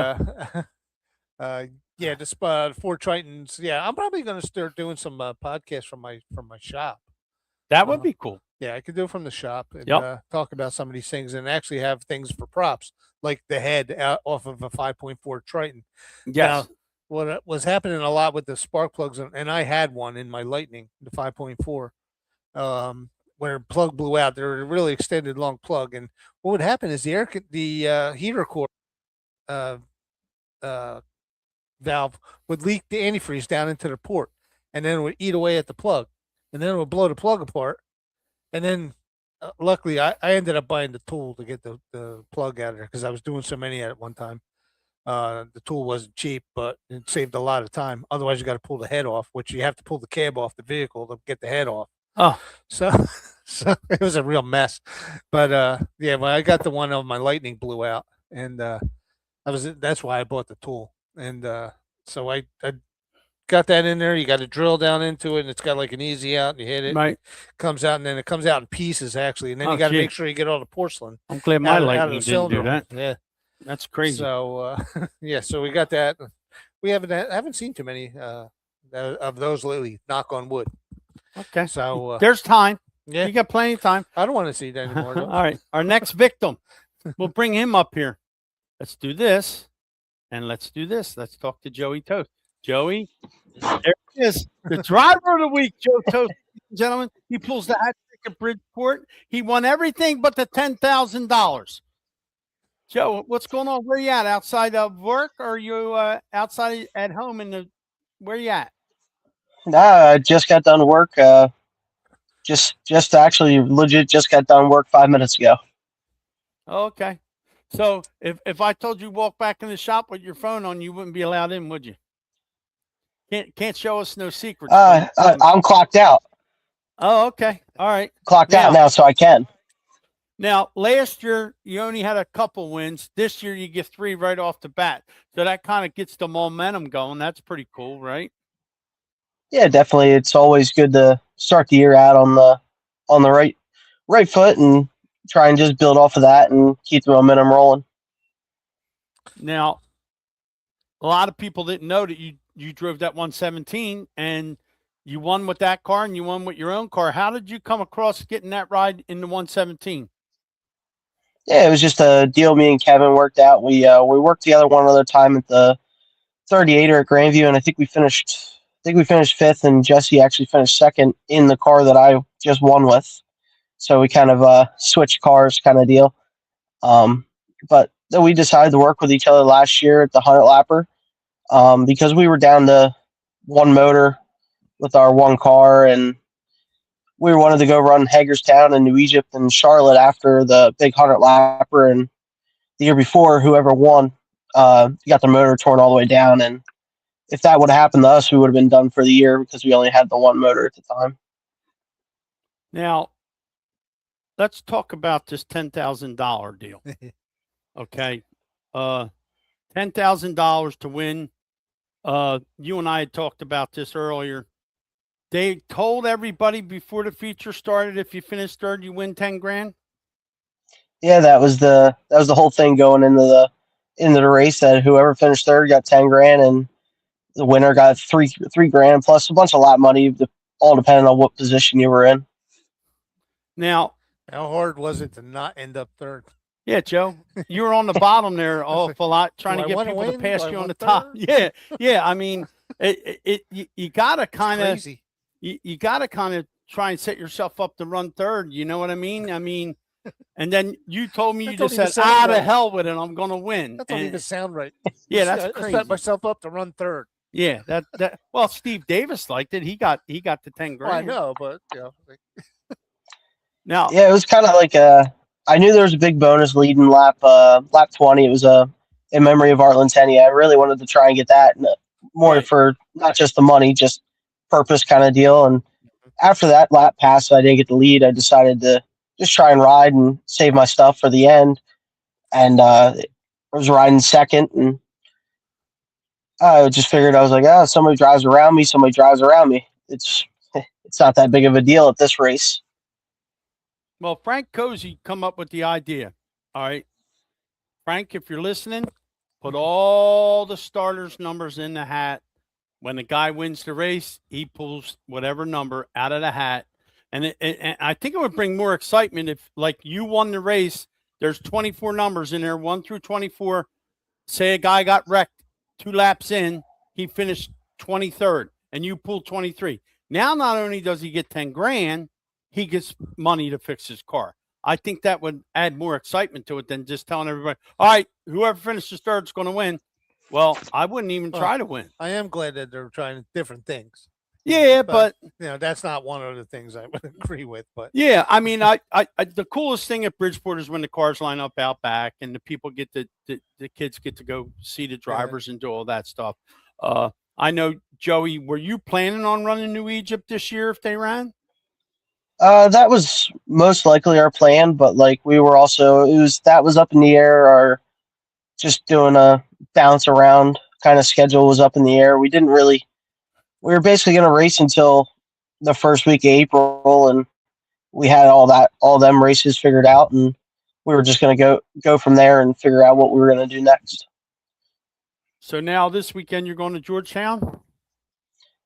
yeah, just Ford Tritons. Yeah, I'm probably gonna start doing some podcasts from my shop. That would be cool. Yeah, I could do it from the shop and Yep. talk about some of these things and actually have things for props, like the head off of a 5.4 Triton. Yes. Now, what was happening a lot with the spark plugs, and I had one in my Lightning, the 5.4, where plug blew out. They're a really extended long plug, and what would happen is the heater core uh, uh, valve would leak the antifreeze down into the port, and then it would eat away at the plug, and then it would blow the plug apart. And then, luckily, I ended up buying the tool to get the plug out of there because I was doing so many at one time. The tool wasn't cheap, but it saved a lot of time. Otherwise, you got to pull the head off, which you have to pull the cab off the vehicle to get the head off. Oh, So, so it was a real mess. But yeah, when I got the one of my Lightning blew out, and that's why I bought the tool. And so I got that in there. You got to drill down into it, and it's got like an easy out. And you hit it, right. comes out, and then it comes out in pieces actually. And then Oh, you got to gee. make sure you get all the porcelain I'm glad my out of Lightning the didn't cylinder. do that. Yeah. That's crazy. So yeah, so we got that. We haven't seen too many of those lately. Knock on wood. Okay. So There's time. yeah, You got plenty of time. I don't want to see it anymore. All right. Our next victim. We'll bring him up here. Let's do this. And let's do this. Let's talk to Joey Toast. Joey, there he is. The driver of the week, Joe Toast, ladies and gentlemen. He pulls the hat trick at Bridgeport. He won everything but the $10,000. Joe, what's going on? Where you at? Outside of work, or are you outside at home? Where you at? Nah, I just got done work. Just actually legit just got done work 5 minutes ago. Oh, okay. So if I told you walk back in the shop with your phone on, you wouldn't be allowed in, would you? Can't show us no secrets. I'm clocked out. Oh, okay. All right. Clocked out now, so I can. Now, last year you only had a couple wins. This year you get 3 right off the bat. So that kind of gets the momentum going. That's pretty cool, right? Yeah, definitely. It's always good to start the year out on the right foot and try and just build off of that and keep the momentum rolling. Now, a lot of people didn't know that you drove that 117 and you won with that car and you won with your own car. How did you come across getting that ride in the 117? Yeah, it was just a deal me and Kevin worked out. We worked together one other time at the 38er at Grandview, and I think we finished fifth, and Jesse actually finished second in the car that I just won with. So we kind of switched cars kind of deal. But then we decided to work with each other last year at the 100 lapper because we were down to one motor with our one car, and we wanted to go run Hagerstown and New Egypt and Charlotte after the big 100 lapper. And the year before, whoever won got their motor torn all the way down. And if that would have happened to us, we would have been done for the year because we only had the one motor at the time. Now, let's talk about this $10,000 deal. Okay. $10,000 to win. You and I had talked about this earlier. They told everybody before the feature started, if you finish third, you win 10 grand. Yeah, that was the whole thing going into the race, that whoever finished third got 10 grand and the winner got three grand plus a bunch of lap money, all depending on what position you were in. Now, how hard was it to not end up third? Yeah, Joe, you were on the bottom there an awful lot, trying to get people to pass you on the top. Yeah. I mean, you gotta kind of you gotta kind of try and set yourself up to run third. You know what I mean? And then you told me you just said, "The hell with it, I'm gonna win." That don't even sound right. Yeah, that's crazy. I set myself up to run third. Yeah, that. Well, Steve Davis liked it. He got the 10 grand. Well, I know, but now, yeah, it was kind of like I knew there was a big bonus leading lap 20. It was in memory of Art Lentenia. I really wanted to try and get that more for not just the money, just purpose kind of deal. And after that lap pass, I didn't get the lead. I decided to just try and ride and save my stuff for the end. And I was riding second, and I just figured, I was like, somebody drives around me. It's not that big of a deal at this race. Well, Frank Cozy come up with the idea. All right, Frank, if you're listening, put all the starters' numbers in the hat. When the guy wins the race, he pulls whatever number out of the hat. And I think it would bring more excitement if, like, you won the race. There's 24 numbers in there, 1 through 24. Say a guy got wrecked 2 laps in, he finished 23rd, and you pulled 23. Now, not only does he get 10 grand, he gets money to fix his car. I think that would add more excitement to it than just telling everybody, all right, whoever finishes third is going to win. Well, I wouldn't even try to win. I am glad that they're trying different things. Yeah, but that's not one of the things I would agree with. But yeah, I mean, I the coolest thing at Bridgeport is when the cars line up out back and the people get the kids get to go see the drivers and do all that stuff. I know, Joey, were you planning on running New Egypt this year if they ran? That was most likely our plan, but like we were also that was up in the air. Our just doing a bounce around kind of schedule was up in the air. We were basically going to race until the first week of April, and we had all them races figured out, and we were just going to go from there and figure out what we were going to do next. So now this weekend you're going to Georgetown?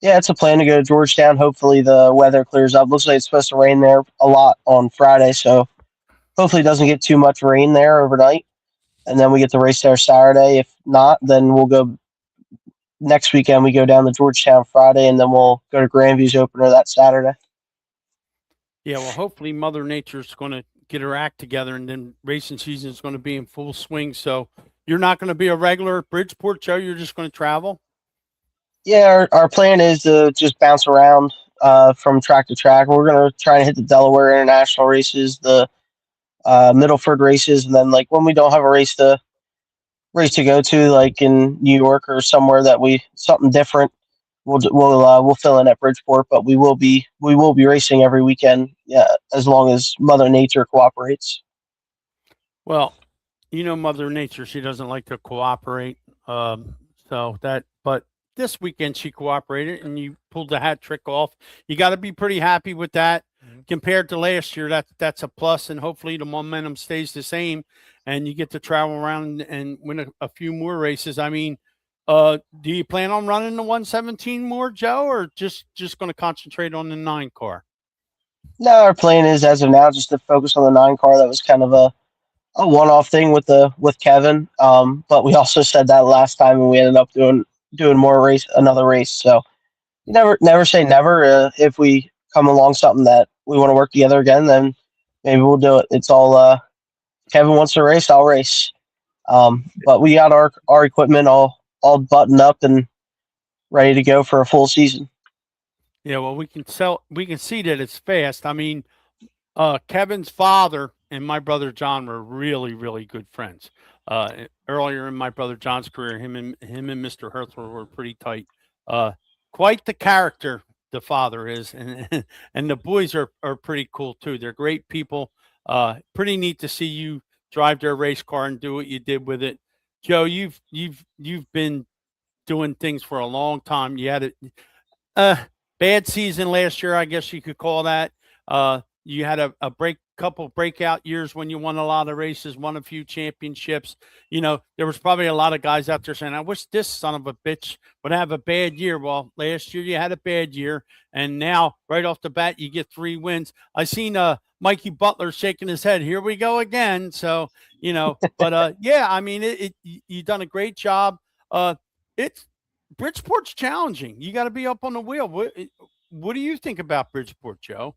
Yeah, it's a plan to go to Georgetown. Hopefully the weather clears up. Looks like it's supposed to rain there a lot on Friday, so hopefully it doesn't get too much rain there overnight. And then we get to race there Saturday. If not, then we'll go next weekend. We go down to Georgetown Friday, and then we'll go to Grandview's opener that Saturday. Yeah, well, hopefully Mother Nature's going to get her act together, and then racing season is going to be in full swing. So you're not going to be a regular at Bridgeport, Joe? You're just going to travel? Yeah, our plan is to just bounce around from track to track. We're going to try to hit the Delaware International races, the Middleford races, and then like when we don't have a race to go to, like in New York or somewhere something different, we'll fill in at Bridgeport. But we will be racing every weekend, as long as Mother Nature cooperates. Well, Mother Nature, she doesn't like to cooperate. But this weekend she cooperated and you pulled the hat trick off. You got to be pretty happy with that. Compared to last year, that's a plus, and hopefully the momentum stays the same and you get to travel around and win a few more races. I mean, do you plan on running the 117 more, Joe, or just going to concentrate on the 9 car? No, our plan is as of now just to focus on the 9 car. That was kind of a one-off thing with Kevin. But we also said that last time, and we ended up doing another race. So you never say never. If we come along something that we want to work together again, then maybe we'll do it. It's all Kevin wants to race, I'll race. But we got our equipment all buttoned up and ready to go for a full season. Yeah, well, we can see that it's fast. I mean, Kevin's father and my brother John were really, really good friends. Earlier in my brother John's career, him and Mr. Herthler were pretty tight. Quite the character the father is, and the boys are pretty cool too. They're great people. Pretty neat to see you drive their race car and do what you did with it. Joe, you've been doing things for a long time. You had a bad season last year, I guess you could call that. You had a couple breakout years when you won a lot of races, won a few championships. There was probably a lot of guys out there saying, I wish this son of a bitch would have a bad year. Well, last year you had a bad year, and now right off the bat you get 3 wins. I seen Mikey Butler shaking his head. Here we go again. So, but yeah, I mean, you done a great job. Bridgeport's challenging. You got to be up on the wheel. What do you think about Bridgeport, Joe?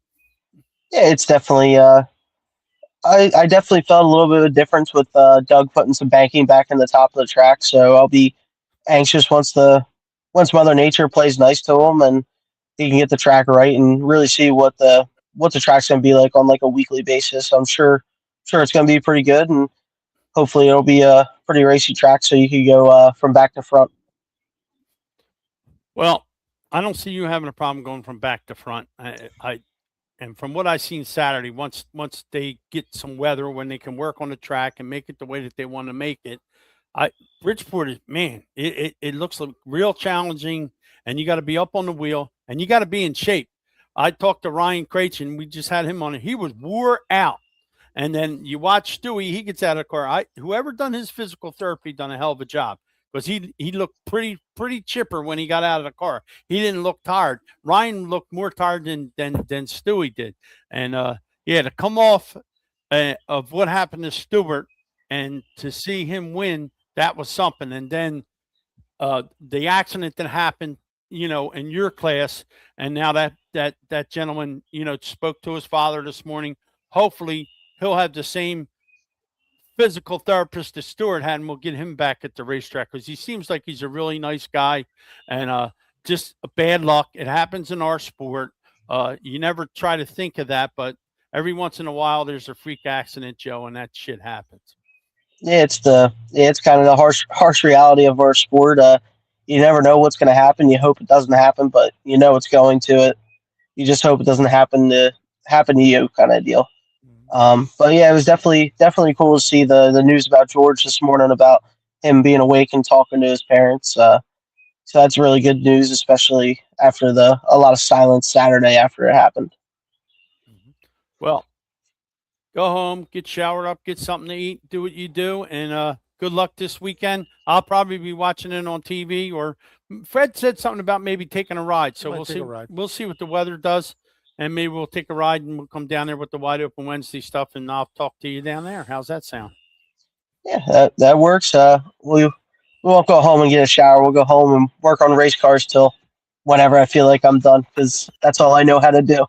Yeah, it's definitely. I definitely felt a little bit of a difference with Doug putting some banking back in the top of the track. So I'll be anxious once Mother Nature plays nice to him and he can get the track right and really see what the track's going to be like on like a weekly basis. I'm sure it's going to be pretty good, and hopefully it'll be a pretty racy track so you can go from back to front. Well, I don't see you having a problem going from back to front. And from what I seen Saturday, once they get some weather, when they can work on the track and make it the way that they want to make it, Bridgeport is, man, it looks like real challenging, and you got to be up on the wheel and you got to be in shape. I talked to Ryan Creighton. We just had him on it. He was wore out. And then you watch Stewie, he gets out of the car. Whoever done his physical therapy done a hell of a job. because he looked pretty chipper when he got out of the car. He didn't look tired. Ryan looked more tired than Stewie did, and yeah, to come off of what happened to Stewart and to see him win, that was something. And then the accident that happened, in your class, and now that gentleman, spoke to his father this morning. Hopefully, he'll have the same physical therapist that Stewart had, and we'll get him back at the racetrack because he seems like he's a really nice guy. And just bad luck. It happens in our sport. You never try to think of that, but every once in a while there's a freak accident, Joe, and that shit happens. Yeah, it's kind of the harsh reality of our sport. You never know what's going to happen. You hope it doesn't happen, but you know it's going to. You just hope it doesn't happen to you, kind of deal. But yeah, it was definitely cool to see the news about George this morning about him being awake and talking to his parents. So that's really good news, especially after a lot of silence Saturday after it happened. Well, go home, get showered up, get something to eat, do what you do, and good luck this weekend. I'll probably be watching it on TV, or Fred said something about maybe taking a ride. So we'll see. We'll see what the weather does, and maybe we'll take a ride and we'll come down there with the Wide Open Wednesday stuff, and I'll talk to you down there. How's that sound? Yeah, that works. We won't go home and get a shower. We'll go home and work on race cars till whenever I feel like I'm done, because that's all I know how to do.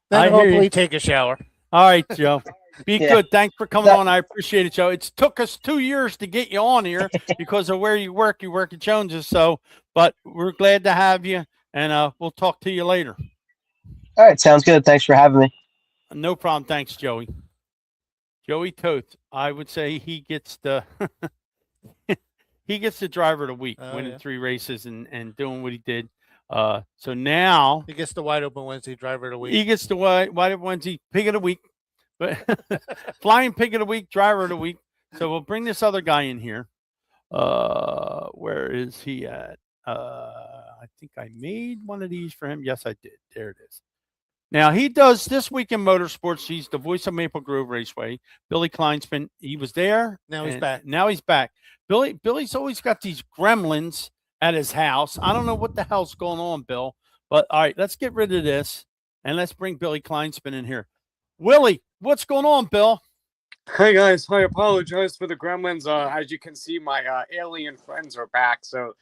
Then hopefully take a shower. All right, Joe. Be good. Thanks for coming on. I appreciate it, Joe. It's took us 2 years to get you on here because of where you work. You work at Jones's, but we're glad to have you, and we'll talk to you later. All right, sounds good. Thanks for having me. No problem. Thanks, Joey. Joey Toth. I would say he gets the driver of the week, winning 3 races and doing what he did. So now he gets the Wide Open Wednesday driver of the week. He gets the Wide Open Wednesday pig of the week, but flying pig of the week, driver of the week. So we'll bring this other guy in here. Where is he at? I think I made one of these for him. Yes, I did. There it is. Now he does This Week in Motorsports. He's the voice of Maple Grove Raceway. Billy Kleinsman. He was there. Now he's back. Now he's back. Billy's always got these gremlins at his house. I don't know what the hell's going on, Bill. But all right, let's get rid of this and let's bring Billy Kleinsman in here. Willie, what's going on, Bill? Hey guys, I apologize for the gremlins. As you can see, my alien friends are back, so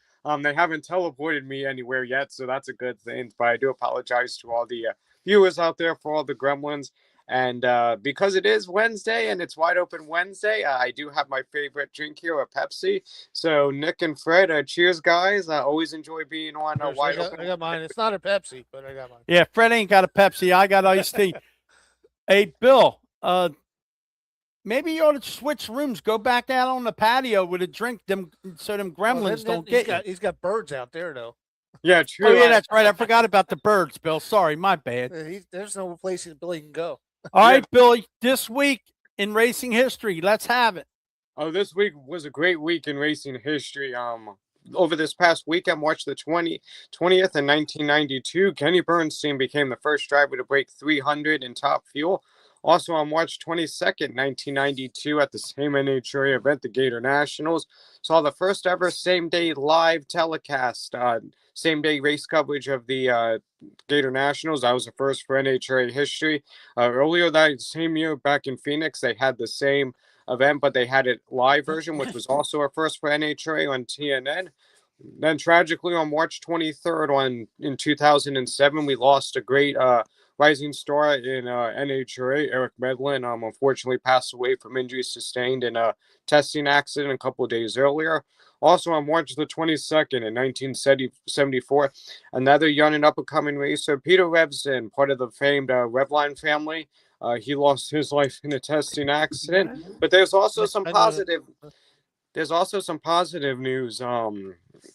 they haven't teleported me anywhere yet, so that's a good thing. But I do apologize to all the viewers out there for all the gremlins. And because it is Wednesday and it's Wide Open Wednesday, I do have my favorite drink here, a Pepsi. So Nick and Fred, cheers, guys. I always enjoy being on Wide Open. I got mine. It's not a Pepsi, but I got mine. Yeah, Fred ain't got a Pepsi. I got iced tea. Hey, Bill, maybe you ought to switch rooms. Go back out on the patio with a drink, so them gremlins don't get you. He's got birds out there, though. Yeah, true. Oh, yeah, that's right. I forgot about the birds, Bill. Sorry, my bad. There's no place Billy can go. All right, Billy, this week in racing history, let's have it. Oh, this week was a great week in racing history. Over this past weekend, March the 20th in 1992, Kenny Bernstein became the first driver to break 300 in top fuel. Also on March 22nd, 1992, at the same NHRA event, the Gator Nationals, saw the first ever same-day live telecast, same-day race coverage of the Gator Nationals. That was the first for NHRA history. Earlier that same year, back in Phoenix, they had the same event, but they had a live version, which was also a first for NHRA on TNN. Then tragically, on March 23rd in 2007, we lost a great rising star in NHRA, Eric Medlin. Unfortunately passed away from injuries sustained in a testing accident a couple of days earlier. Also on March the 22nd in 1974, another young and up-and-coming racer, Peter Revson, part of the famed Revline family. He lost his life in a testing accident. But there's also some positive. There's also some positive news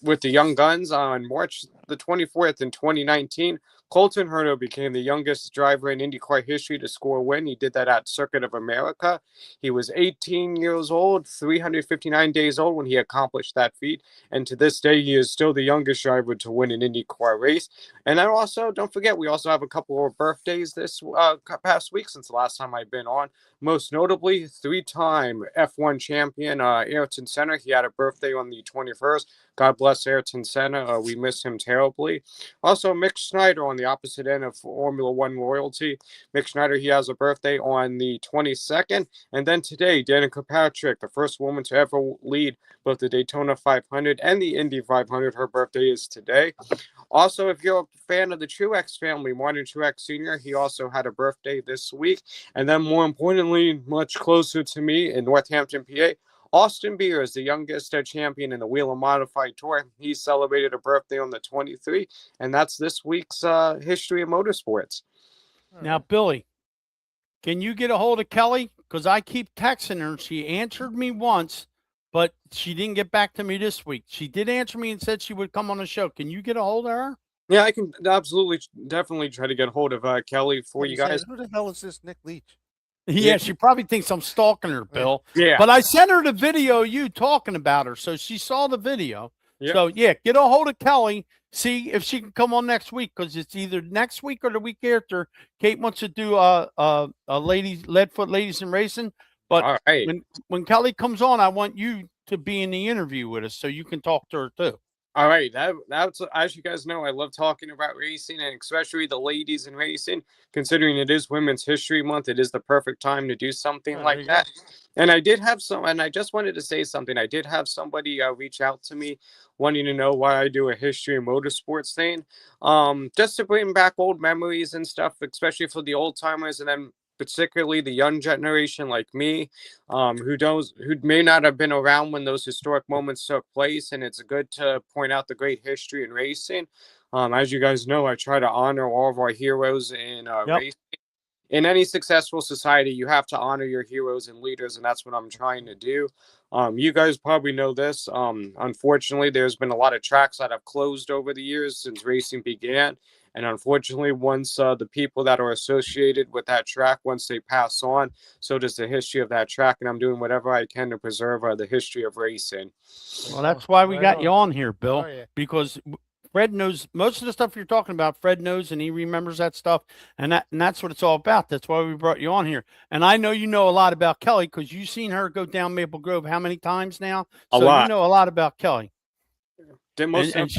with the Young Guns. On March the 24th in 2019, Colton Herta became the youngest driver in IndyCar history to score a win. He did that at Circuit of America. He was 18 years old, 359 days old when he accomplished that feat. And to this day, he is still the youngest driver to win an IndyCar race. And then also, don't forget, we also have a couple of birthdays this past week since the last time I've been on. Most notably, 3-time F1 champion Ayrton Senna. He had a birthday on the 21st. God bless Ayrton Senna. We miss him terribly. Also, Mick Schneider on the opposite end of Formula One royalty. Mick Schneider, he has a birthday on the 22nd. And then today, Danica Patrick, the first woman to ever lead both the Daytona 500 and the Indy 500. Her birthday is today. Also, if you're a fan of the Truex family, Martin Truex Sr., he also had a birthday this week. And then more importantly, much closer to me in Northampton, PA, Austin Beers, the youngest champion in the Wheel of Modified Tour. He celebrated a birthday on the 23rd, and that's this week's history of motorsports. Now, Billy, can you get a hold of Kelly? Because I keep texting her. She answered me once, but she didn't get back to me this week. She did answer me and said she would come on the show. Can you get a hold of her? Yeah, I can absolutely, definitely try to get a hold of Kelly for you guys. Who the hell is this Nick Leach? Yeah, she probably thinks I'm stalking her, Bill. Yeah. But I sent her the video of you talking about her, so she saw the video. Yep. So, yeah, get a hold of Kelly. See if she can come on next week, because it's either next week or the week after. Kate wants to do a Leadfoot Ladies in Racing. But all right, when Kelly comes on, I want you to be in the interview with us so you can talk to her too. All right, that's, as you guys know, I love talking about racing, and especially the ladies in racing. Considering it is Women's History Month, it is the perfect time to do something like that. And I did have and I just wanted to say something. I did have somebody reach out to me wanting to know why I do a history of motorsports thing, just to bring back old memories and stuff, especially for the old timers, and then particularly the young generation like me, who may not have been around when those historic moments took place. And it's good to point out the great history in racing. As you guys know, I try to honor all of our heroes in racing. In any successful society, you have to honor your heroes and leaders, and that's what I'm trying to do. You guys probably know this. Unfortunately, there's been a lot of tracks that have closed over the years since racing began. And unfortunately, once the people that are associated with that track, once they pass on, so does the history of that track. And I'm doing whatever I can to preserve the history of racing. Well, that's why we got you on here, Bill, Oh, yeah. because Fred knows most of the stuff you're talking about. Fred knows, and he remembers that stuff, and that's what it's all about. That's why we brought you on here. And I know you know a lot about Kelly, because you've seen her go down Maple Grove how many times now? A lot. You know a lot about Kelly. And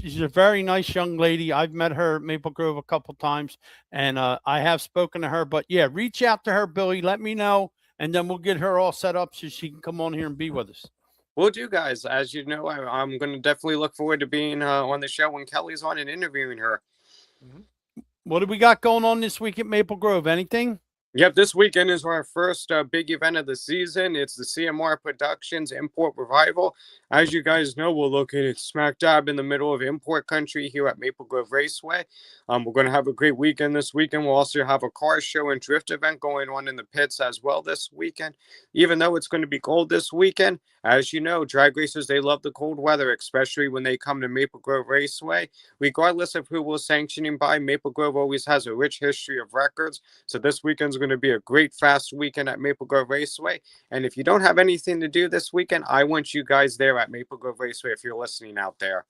she's a very nice young lady. I've met her at Maple Grove a couple times, and I have spoken to her. But yeah, reach out to her, Billy. Let me know, and then we'll get her all set up so she can come on here and be with us. Will do, guys. As you know, I'm going to definitely look forward to being on the show when Kelly's on and interviewing her. What do we got going on this week at Maple Grove? Anything? Yep, this weekend is our first big event of the season. It's the CMR Productions Import Revival. As you guys know, we're located smack dab in the middle of import country here at Maple Grove Raceway. We're going to have a great weekend this weekend. We'll also have a car show and drift event going on in the pits as well this weekend. Even though it's going to be cold this weekend, as you know, drag racers, they love the cold weather, especially when they come to Maple Grove Raceway. Regardless of who we're sanctioning by, Maple Grove always has a rich history of records. So this weekend's going to be a great fast weekend at Maple Grove Raceway. And if you don't have anything to do this weekend, I want you guys there at Maple Grove Raceway if you're listening out there.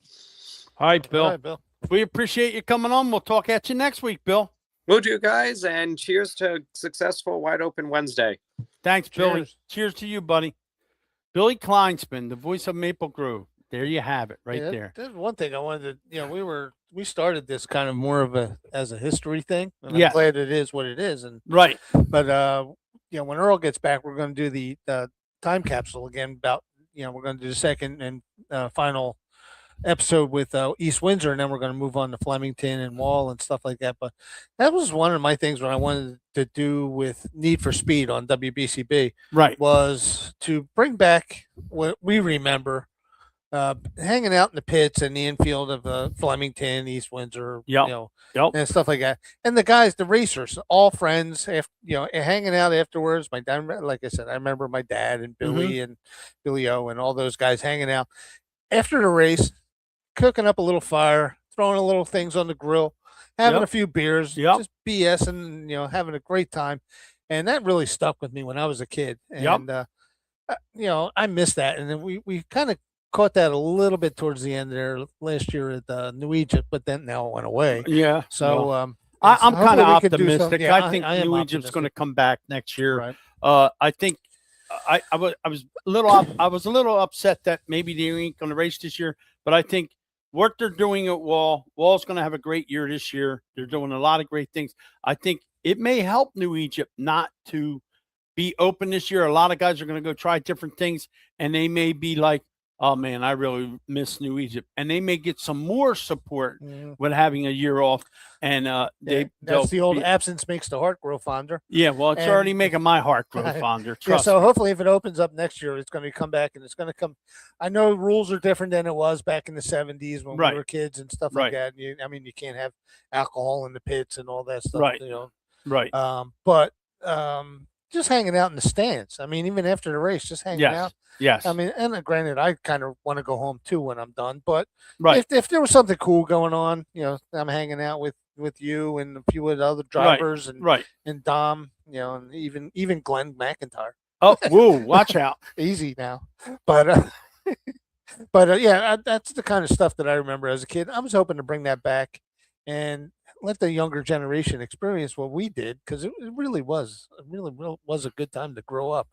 All right, Bill. All right, Bill. We appreciate you coming on. We'll talk at you next week, Bill. Will do, guys, and cheers to successful Wide Open Wednesday. Thanks, Billy. Cheers. Cheers to you, buddy. Billy Kleinsman, the voice of Maple Grove. There you have it, right Yeah, there. There's one thing I wanted to, we started this kind of more of as a history thing. And Yes. I'm glad it is what it is. And Right. but when Earl gets back, we're going to do the time capsule again. We're going to do the second and final episode with East Windsor, and then we're going to move on to Flemington and Wall and stuff like that. But that was one of my things when I wanted to do with Need for Speed on WBCB Right. was to bring back what we remember hanging out in the pits and the infield of Flemington, East Windsor, Yep. and stuff like that. And the guys, the racers, all friends, hanging out afterwards. My dad, like I said, I remember my dad and Billy and Billy O and all those guys hanging out after the race, cooking up a little fire, throwing a little things on the grill, having Yep. a few beers, Yep. just BSing, having a great time. And that really stuck with me when I was a kid. And, I miss that. And then we kind of caught that a little bit towards the end there last year at New Egypt, but then now it went away. Yeah. So I'm kind of hopefully we could do optimistic. something. Yeah, I think I am New Egypt's going to optimistic. come back next year. Right. I think I was a little upset that maybe they ain't going to race this year, but I think what they're doing at Wall's going to have a great year this year. They're doing a lot of great things. I think it may help New Egypt not to be open this year. A lot of guys are going to go try different things, and they may be like, oh man, I really miss New Egypt, and they may get some more support with having a year off. And that's the old absence makes the heart grow fonder. Yeah, well, it's already making my heart grow fonder. Trust so me. hopefully, if it opens up next year, it's going to come back, and it's going to come. I know rules are different than it was back in the '70s when we were kids and stuff like that. You can't have alcohol in the pits and all that stuff. Right. But just hanging out in the stands. I mean, even after the race, just hanging out. Yes. I mean, and granted, I kind of want to go home too when I'm done. But right. if there was something cool going on, I'm hanging out with you and a few of the other drivers and Dom, and even Glenn McIntyre. Oh, whoa! Watch out. Easy now, but that's the kind of stuff that I remember as a kid. I was hoping to bring that back and let the younger generation experience what we did, because it really was a good time to grow up.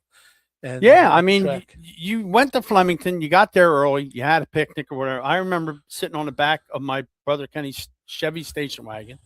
And I mean, you went to Flemington, you got there early, you had a picnic or whatever. I remember sitting on the back of my brother Kenny's Chevy station wagon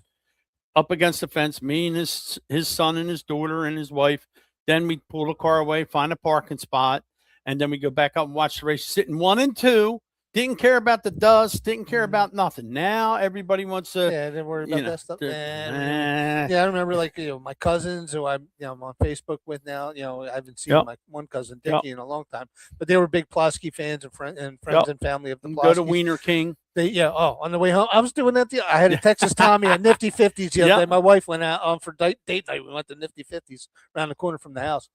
up against the fence, me and his son and his daughter and his wife. Then we pull the car away, find a parking spot, and then we go back up and watch the race, sitting 1 and 2. Didn't care about the dust. Didn't care about nothing. Now everybody wants to. Yeah, didn't worry about that stuff. I remember my cousins who I'm on Facebook with now. I haven't seen my one cousin Dickie in a long time, but they were big Plosky fans and friends and family of the Ploskys. Go to Wiener King. On the way home, I was doing that. I had a Texas Tommy on Nifty 50s the other day. My wife went out on for date night. We went to Nifty 50s around the corner from the house.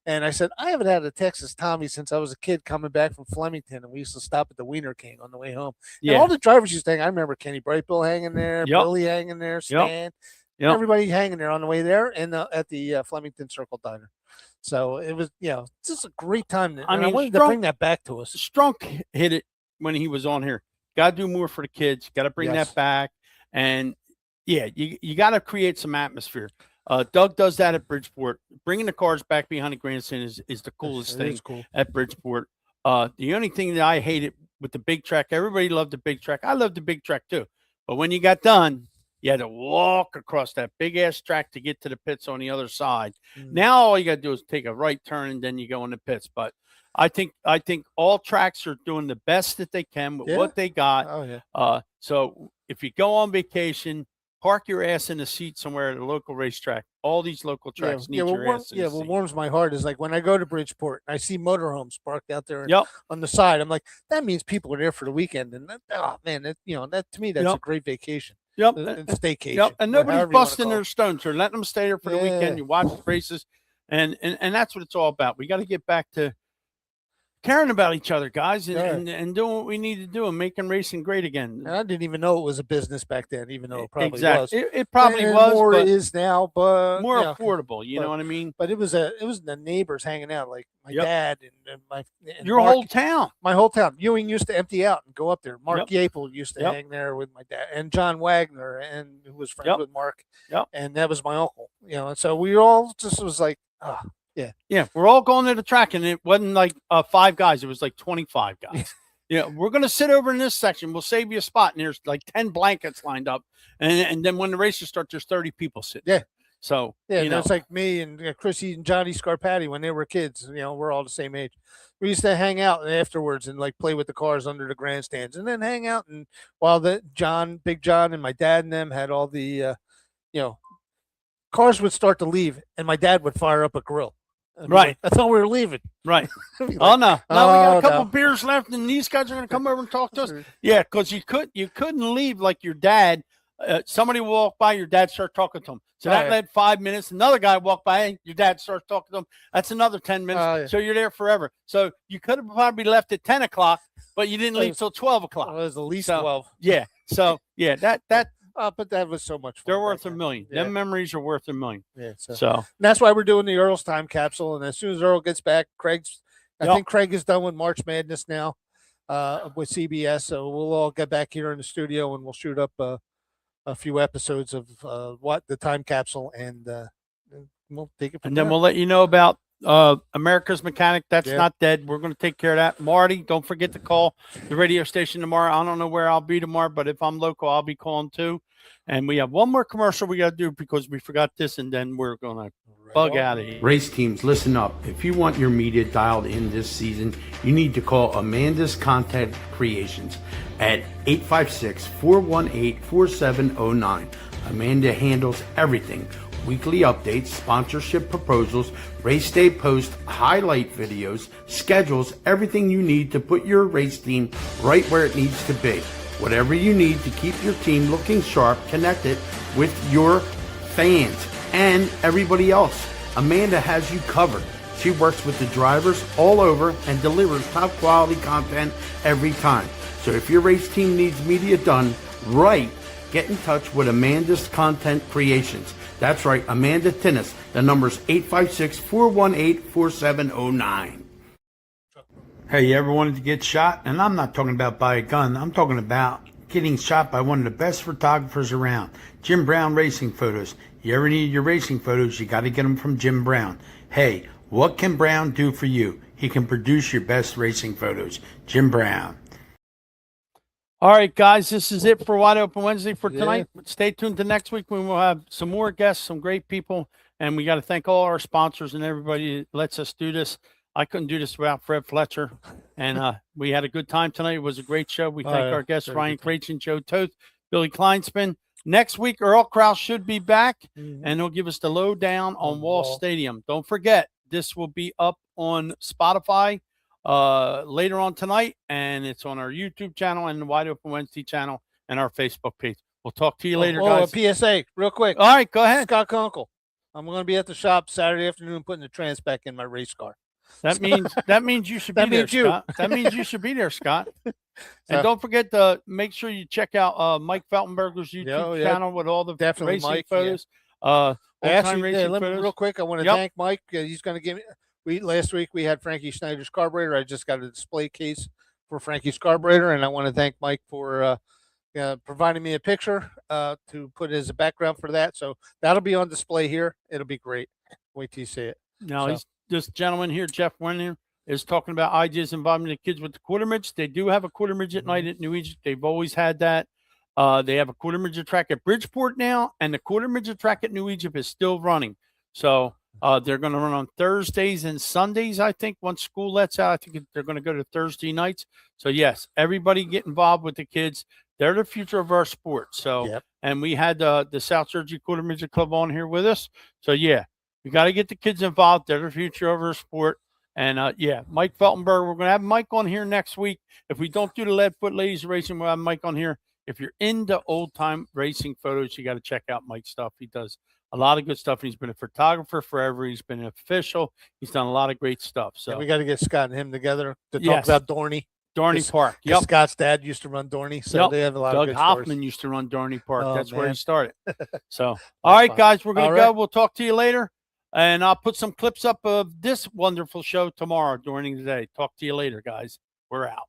And I said, I haven't had a Texas Tommy since I was a kid coming back from Flemington, and we used to stop at the Wiener King on the way home. Yeah. And all the drivers used to hang. I remember Kenny Brightbill hanging there, Billy hanging there, Stan, everybody hanging there on the way there, and at the Flemington Circle Diner. So it was, just a great time. I wanted to bring that back to us. Strunk hit it when he was on here. Got to do more for the kids. Got to bring that back, and you got to create some atmosphere. Doug does that at Bridgeport. Bringing the cars back behind the grandstand is the coolest thing at Bridgeport. The only thing that I hated with the big track, everybody loved the big track. I loved the big track too. But when you got done, you had to walk across that big ass track to get to the pits on the other side. Now all you got to do is take a right turn and then you go in the pits. But I think all tracks are doing the best that they can with what they got. Oh yeah. So if you go on vacation, park your ass in a seat somewhere at a local racetrack. All these local tracks need your ass in a seat. What warms my heart is like when I go to Bridgeport, I see motorhomes parked out there on the side. I'm like, that means people are there for the weekend, and that to me that's a great vacation. Staycation. Yep, and nobody's busting their stones. They're letting them stay there for the weekend. You watch the races, and that's what it's all about. We got to get back to caring about each other, guys, and doing what we need to do and making racing great again. And I didn't even know it was a business back then, even though it probably was. It probably was more is now, but more affordable. You know what I mean? But it was the neighbors hanging out, like my dad and my whole town. My whole town. Ewing used to empty out and go up there. Mark Yapel used to hang there with my dad, and John Wagner, and who was friends with Mark. And that was my uncle. And so we all just was like, Yeah, we're all going to the track, and it wasn't like 5 guys. It was like 25 guys. We're going to sit over in this section. We'll save you a spot, and there's like 10 blankets lined up. And then when the races start, there's 30 people sitting. Yeah. So, it's like me and Chrissy and Johnny Scarpati when they were kids. We're all the same age. We used to hang out afterwards and like play with the cars under the grandstands, and then hang out. And while Big John and my dad and them had all the, cars would start to leave, and my dad would fire up a grill. Right. I thought we were leaving. Right. No. We got a couple beers left, and these guys are going to come over and talk to us. Yeah, because you couldn't leave like your dad. Somebody will walk by, your dad starts talking to him. So that led 5 minutes. Another guy walked by, your dad starts talking to him. That's another 10 minutes. So you're there forever. So you could have probably left at 10 o'clock, but you didn't leave till 12 o'clock. Well, it was at least 12. Yeah. So that. But that was so much fun. They're worth $1 million. Yeah. Them memories are worth $1 million. Yeah. So and that's why we're doing the Earl's time capsule. And as soon as Earl gets back, I think Craig is done with March Madness now with CBS. So we'll all get back here in the studio and we'll shoot up a few episodes of the time capsule, and we'll take it from there. Then we'll let you know about America's Mechanic, that's Yeah. not dead. We're going to take care of that. Marty, don't forget to call the radio station tomorrow. I don't know where I'll be tomorrow, but if I'm local, I'll be calling too. And we have one more commercial we got to do because we forgot this, and then we're going to bug out of here. Race teams, listen up. If you want your media dialed in this season, you need to call Amanda's Content Creations at 856-418-4709. Amanda handles everything. Weekly updates, sponsorship proposals, race day posts, highlight videos, schedules, everything you need to put your race team right where it needs to be. Whatever you need to keep your team looking sharp, connected with your fans and everybody else. Amanda has you covered. She works with the drivers all over and delivers top quality content every time. So if your race team needs media done right, get in touch with Amanda's Content Creations. That's right, Amanda Tinnis. The number's 856-418-4709. Hey, you ever wanted to get shot? And I'm not talking about by a gun. I'm talking about getting shot by one of the best photographers around, Jim Brown Racing Photos. You ever need your racing photos, you got to get them from Jim Brown. Hey, what can Brown do for you? He can produce your best racing photos. Jim Brown. All right, guys, this is it for Wide Open Wednesday for tonight. Stay tuned to next week when we'll have some more guests, some great people, and we got to thank all our sponsors and everybody that lets us do this. I couldn't do this without Fred Fletcher, and we had a good time tonight. It was a great show. We thank our guests, Ryan Krachin, Joe Toth, Billy Kleinspin. Next week, Earl Krause should be back, and he'll give us the lowdown on Wall Stadium. Don't forget, this will be up on Spotify later on tonight, and it's on our YouTube channel and the Wide Open Wednesday channel and our Facebook page. We'll talk to you later, guys. A PSA, real quick. All right, go ahead. Scott Kunkel. I'm going to be at the shop Saturday afternoon putting the trans back in my race car. That means you should be there, Scott. That means you should be there, Scott. And don't forget to make sure you check out Mike Feltenberger's YouTube channel with all the racing Mike, photos. Real quick, I want to thank Mike. He's going to give me. Last week we had Frankie Schneider's carburetor. I just got a display case for Frankie's carburetor, and I want to thank Mike for providing me a picture to put as a background for that. So that'll be on display here. It'll be great. Wait till you see it. Now, this gentleman here, Jeff Wenner, is talking about ideas involving the kids with the quarter midget. They do have a quarter midget night at New Egypt. They've always had that. They have a quarter midget track at Bridgeport now, and the quarter midget track at New Egypt is still running. So they're going to run on Thursdays and Sundays, I think, once school lets out. I think they're going to go to Thursday nights. So, yes, everybody get involved with the kids. They're the future of our sport. So, and we had the South Jersey Quarter Midget Club on here with us. So, yeah, we got to get the kids involved. They're the future of our sport. And, Mike Feltenberg, we're going to have Mike on here next week. If we don't do the Leadfoot Ladies Racing, we'll have Mike on here. If you're into old-time racing photos, you got to check out Mike's stuff. He does a lot of good stuff. He's been a photographer forever. He's been an official. He's done a lot of great stuff. So we got to get Scott and him together to talk about Dorney. Dorney Park. Yep. Scott's dad used to run Dorney, so they have a lot of good Hoffman stories. used to run Dorney Park. That's where he started. So, all right, guys, we're going to go. We'll talk to you later. And I'll put some clips up of this wonderful show tomorrow during the day. Talk to you later, guys. We're out.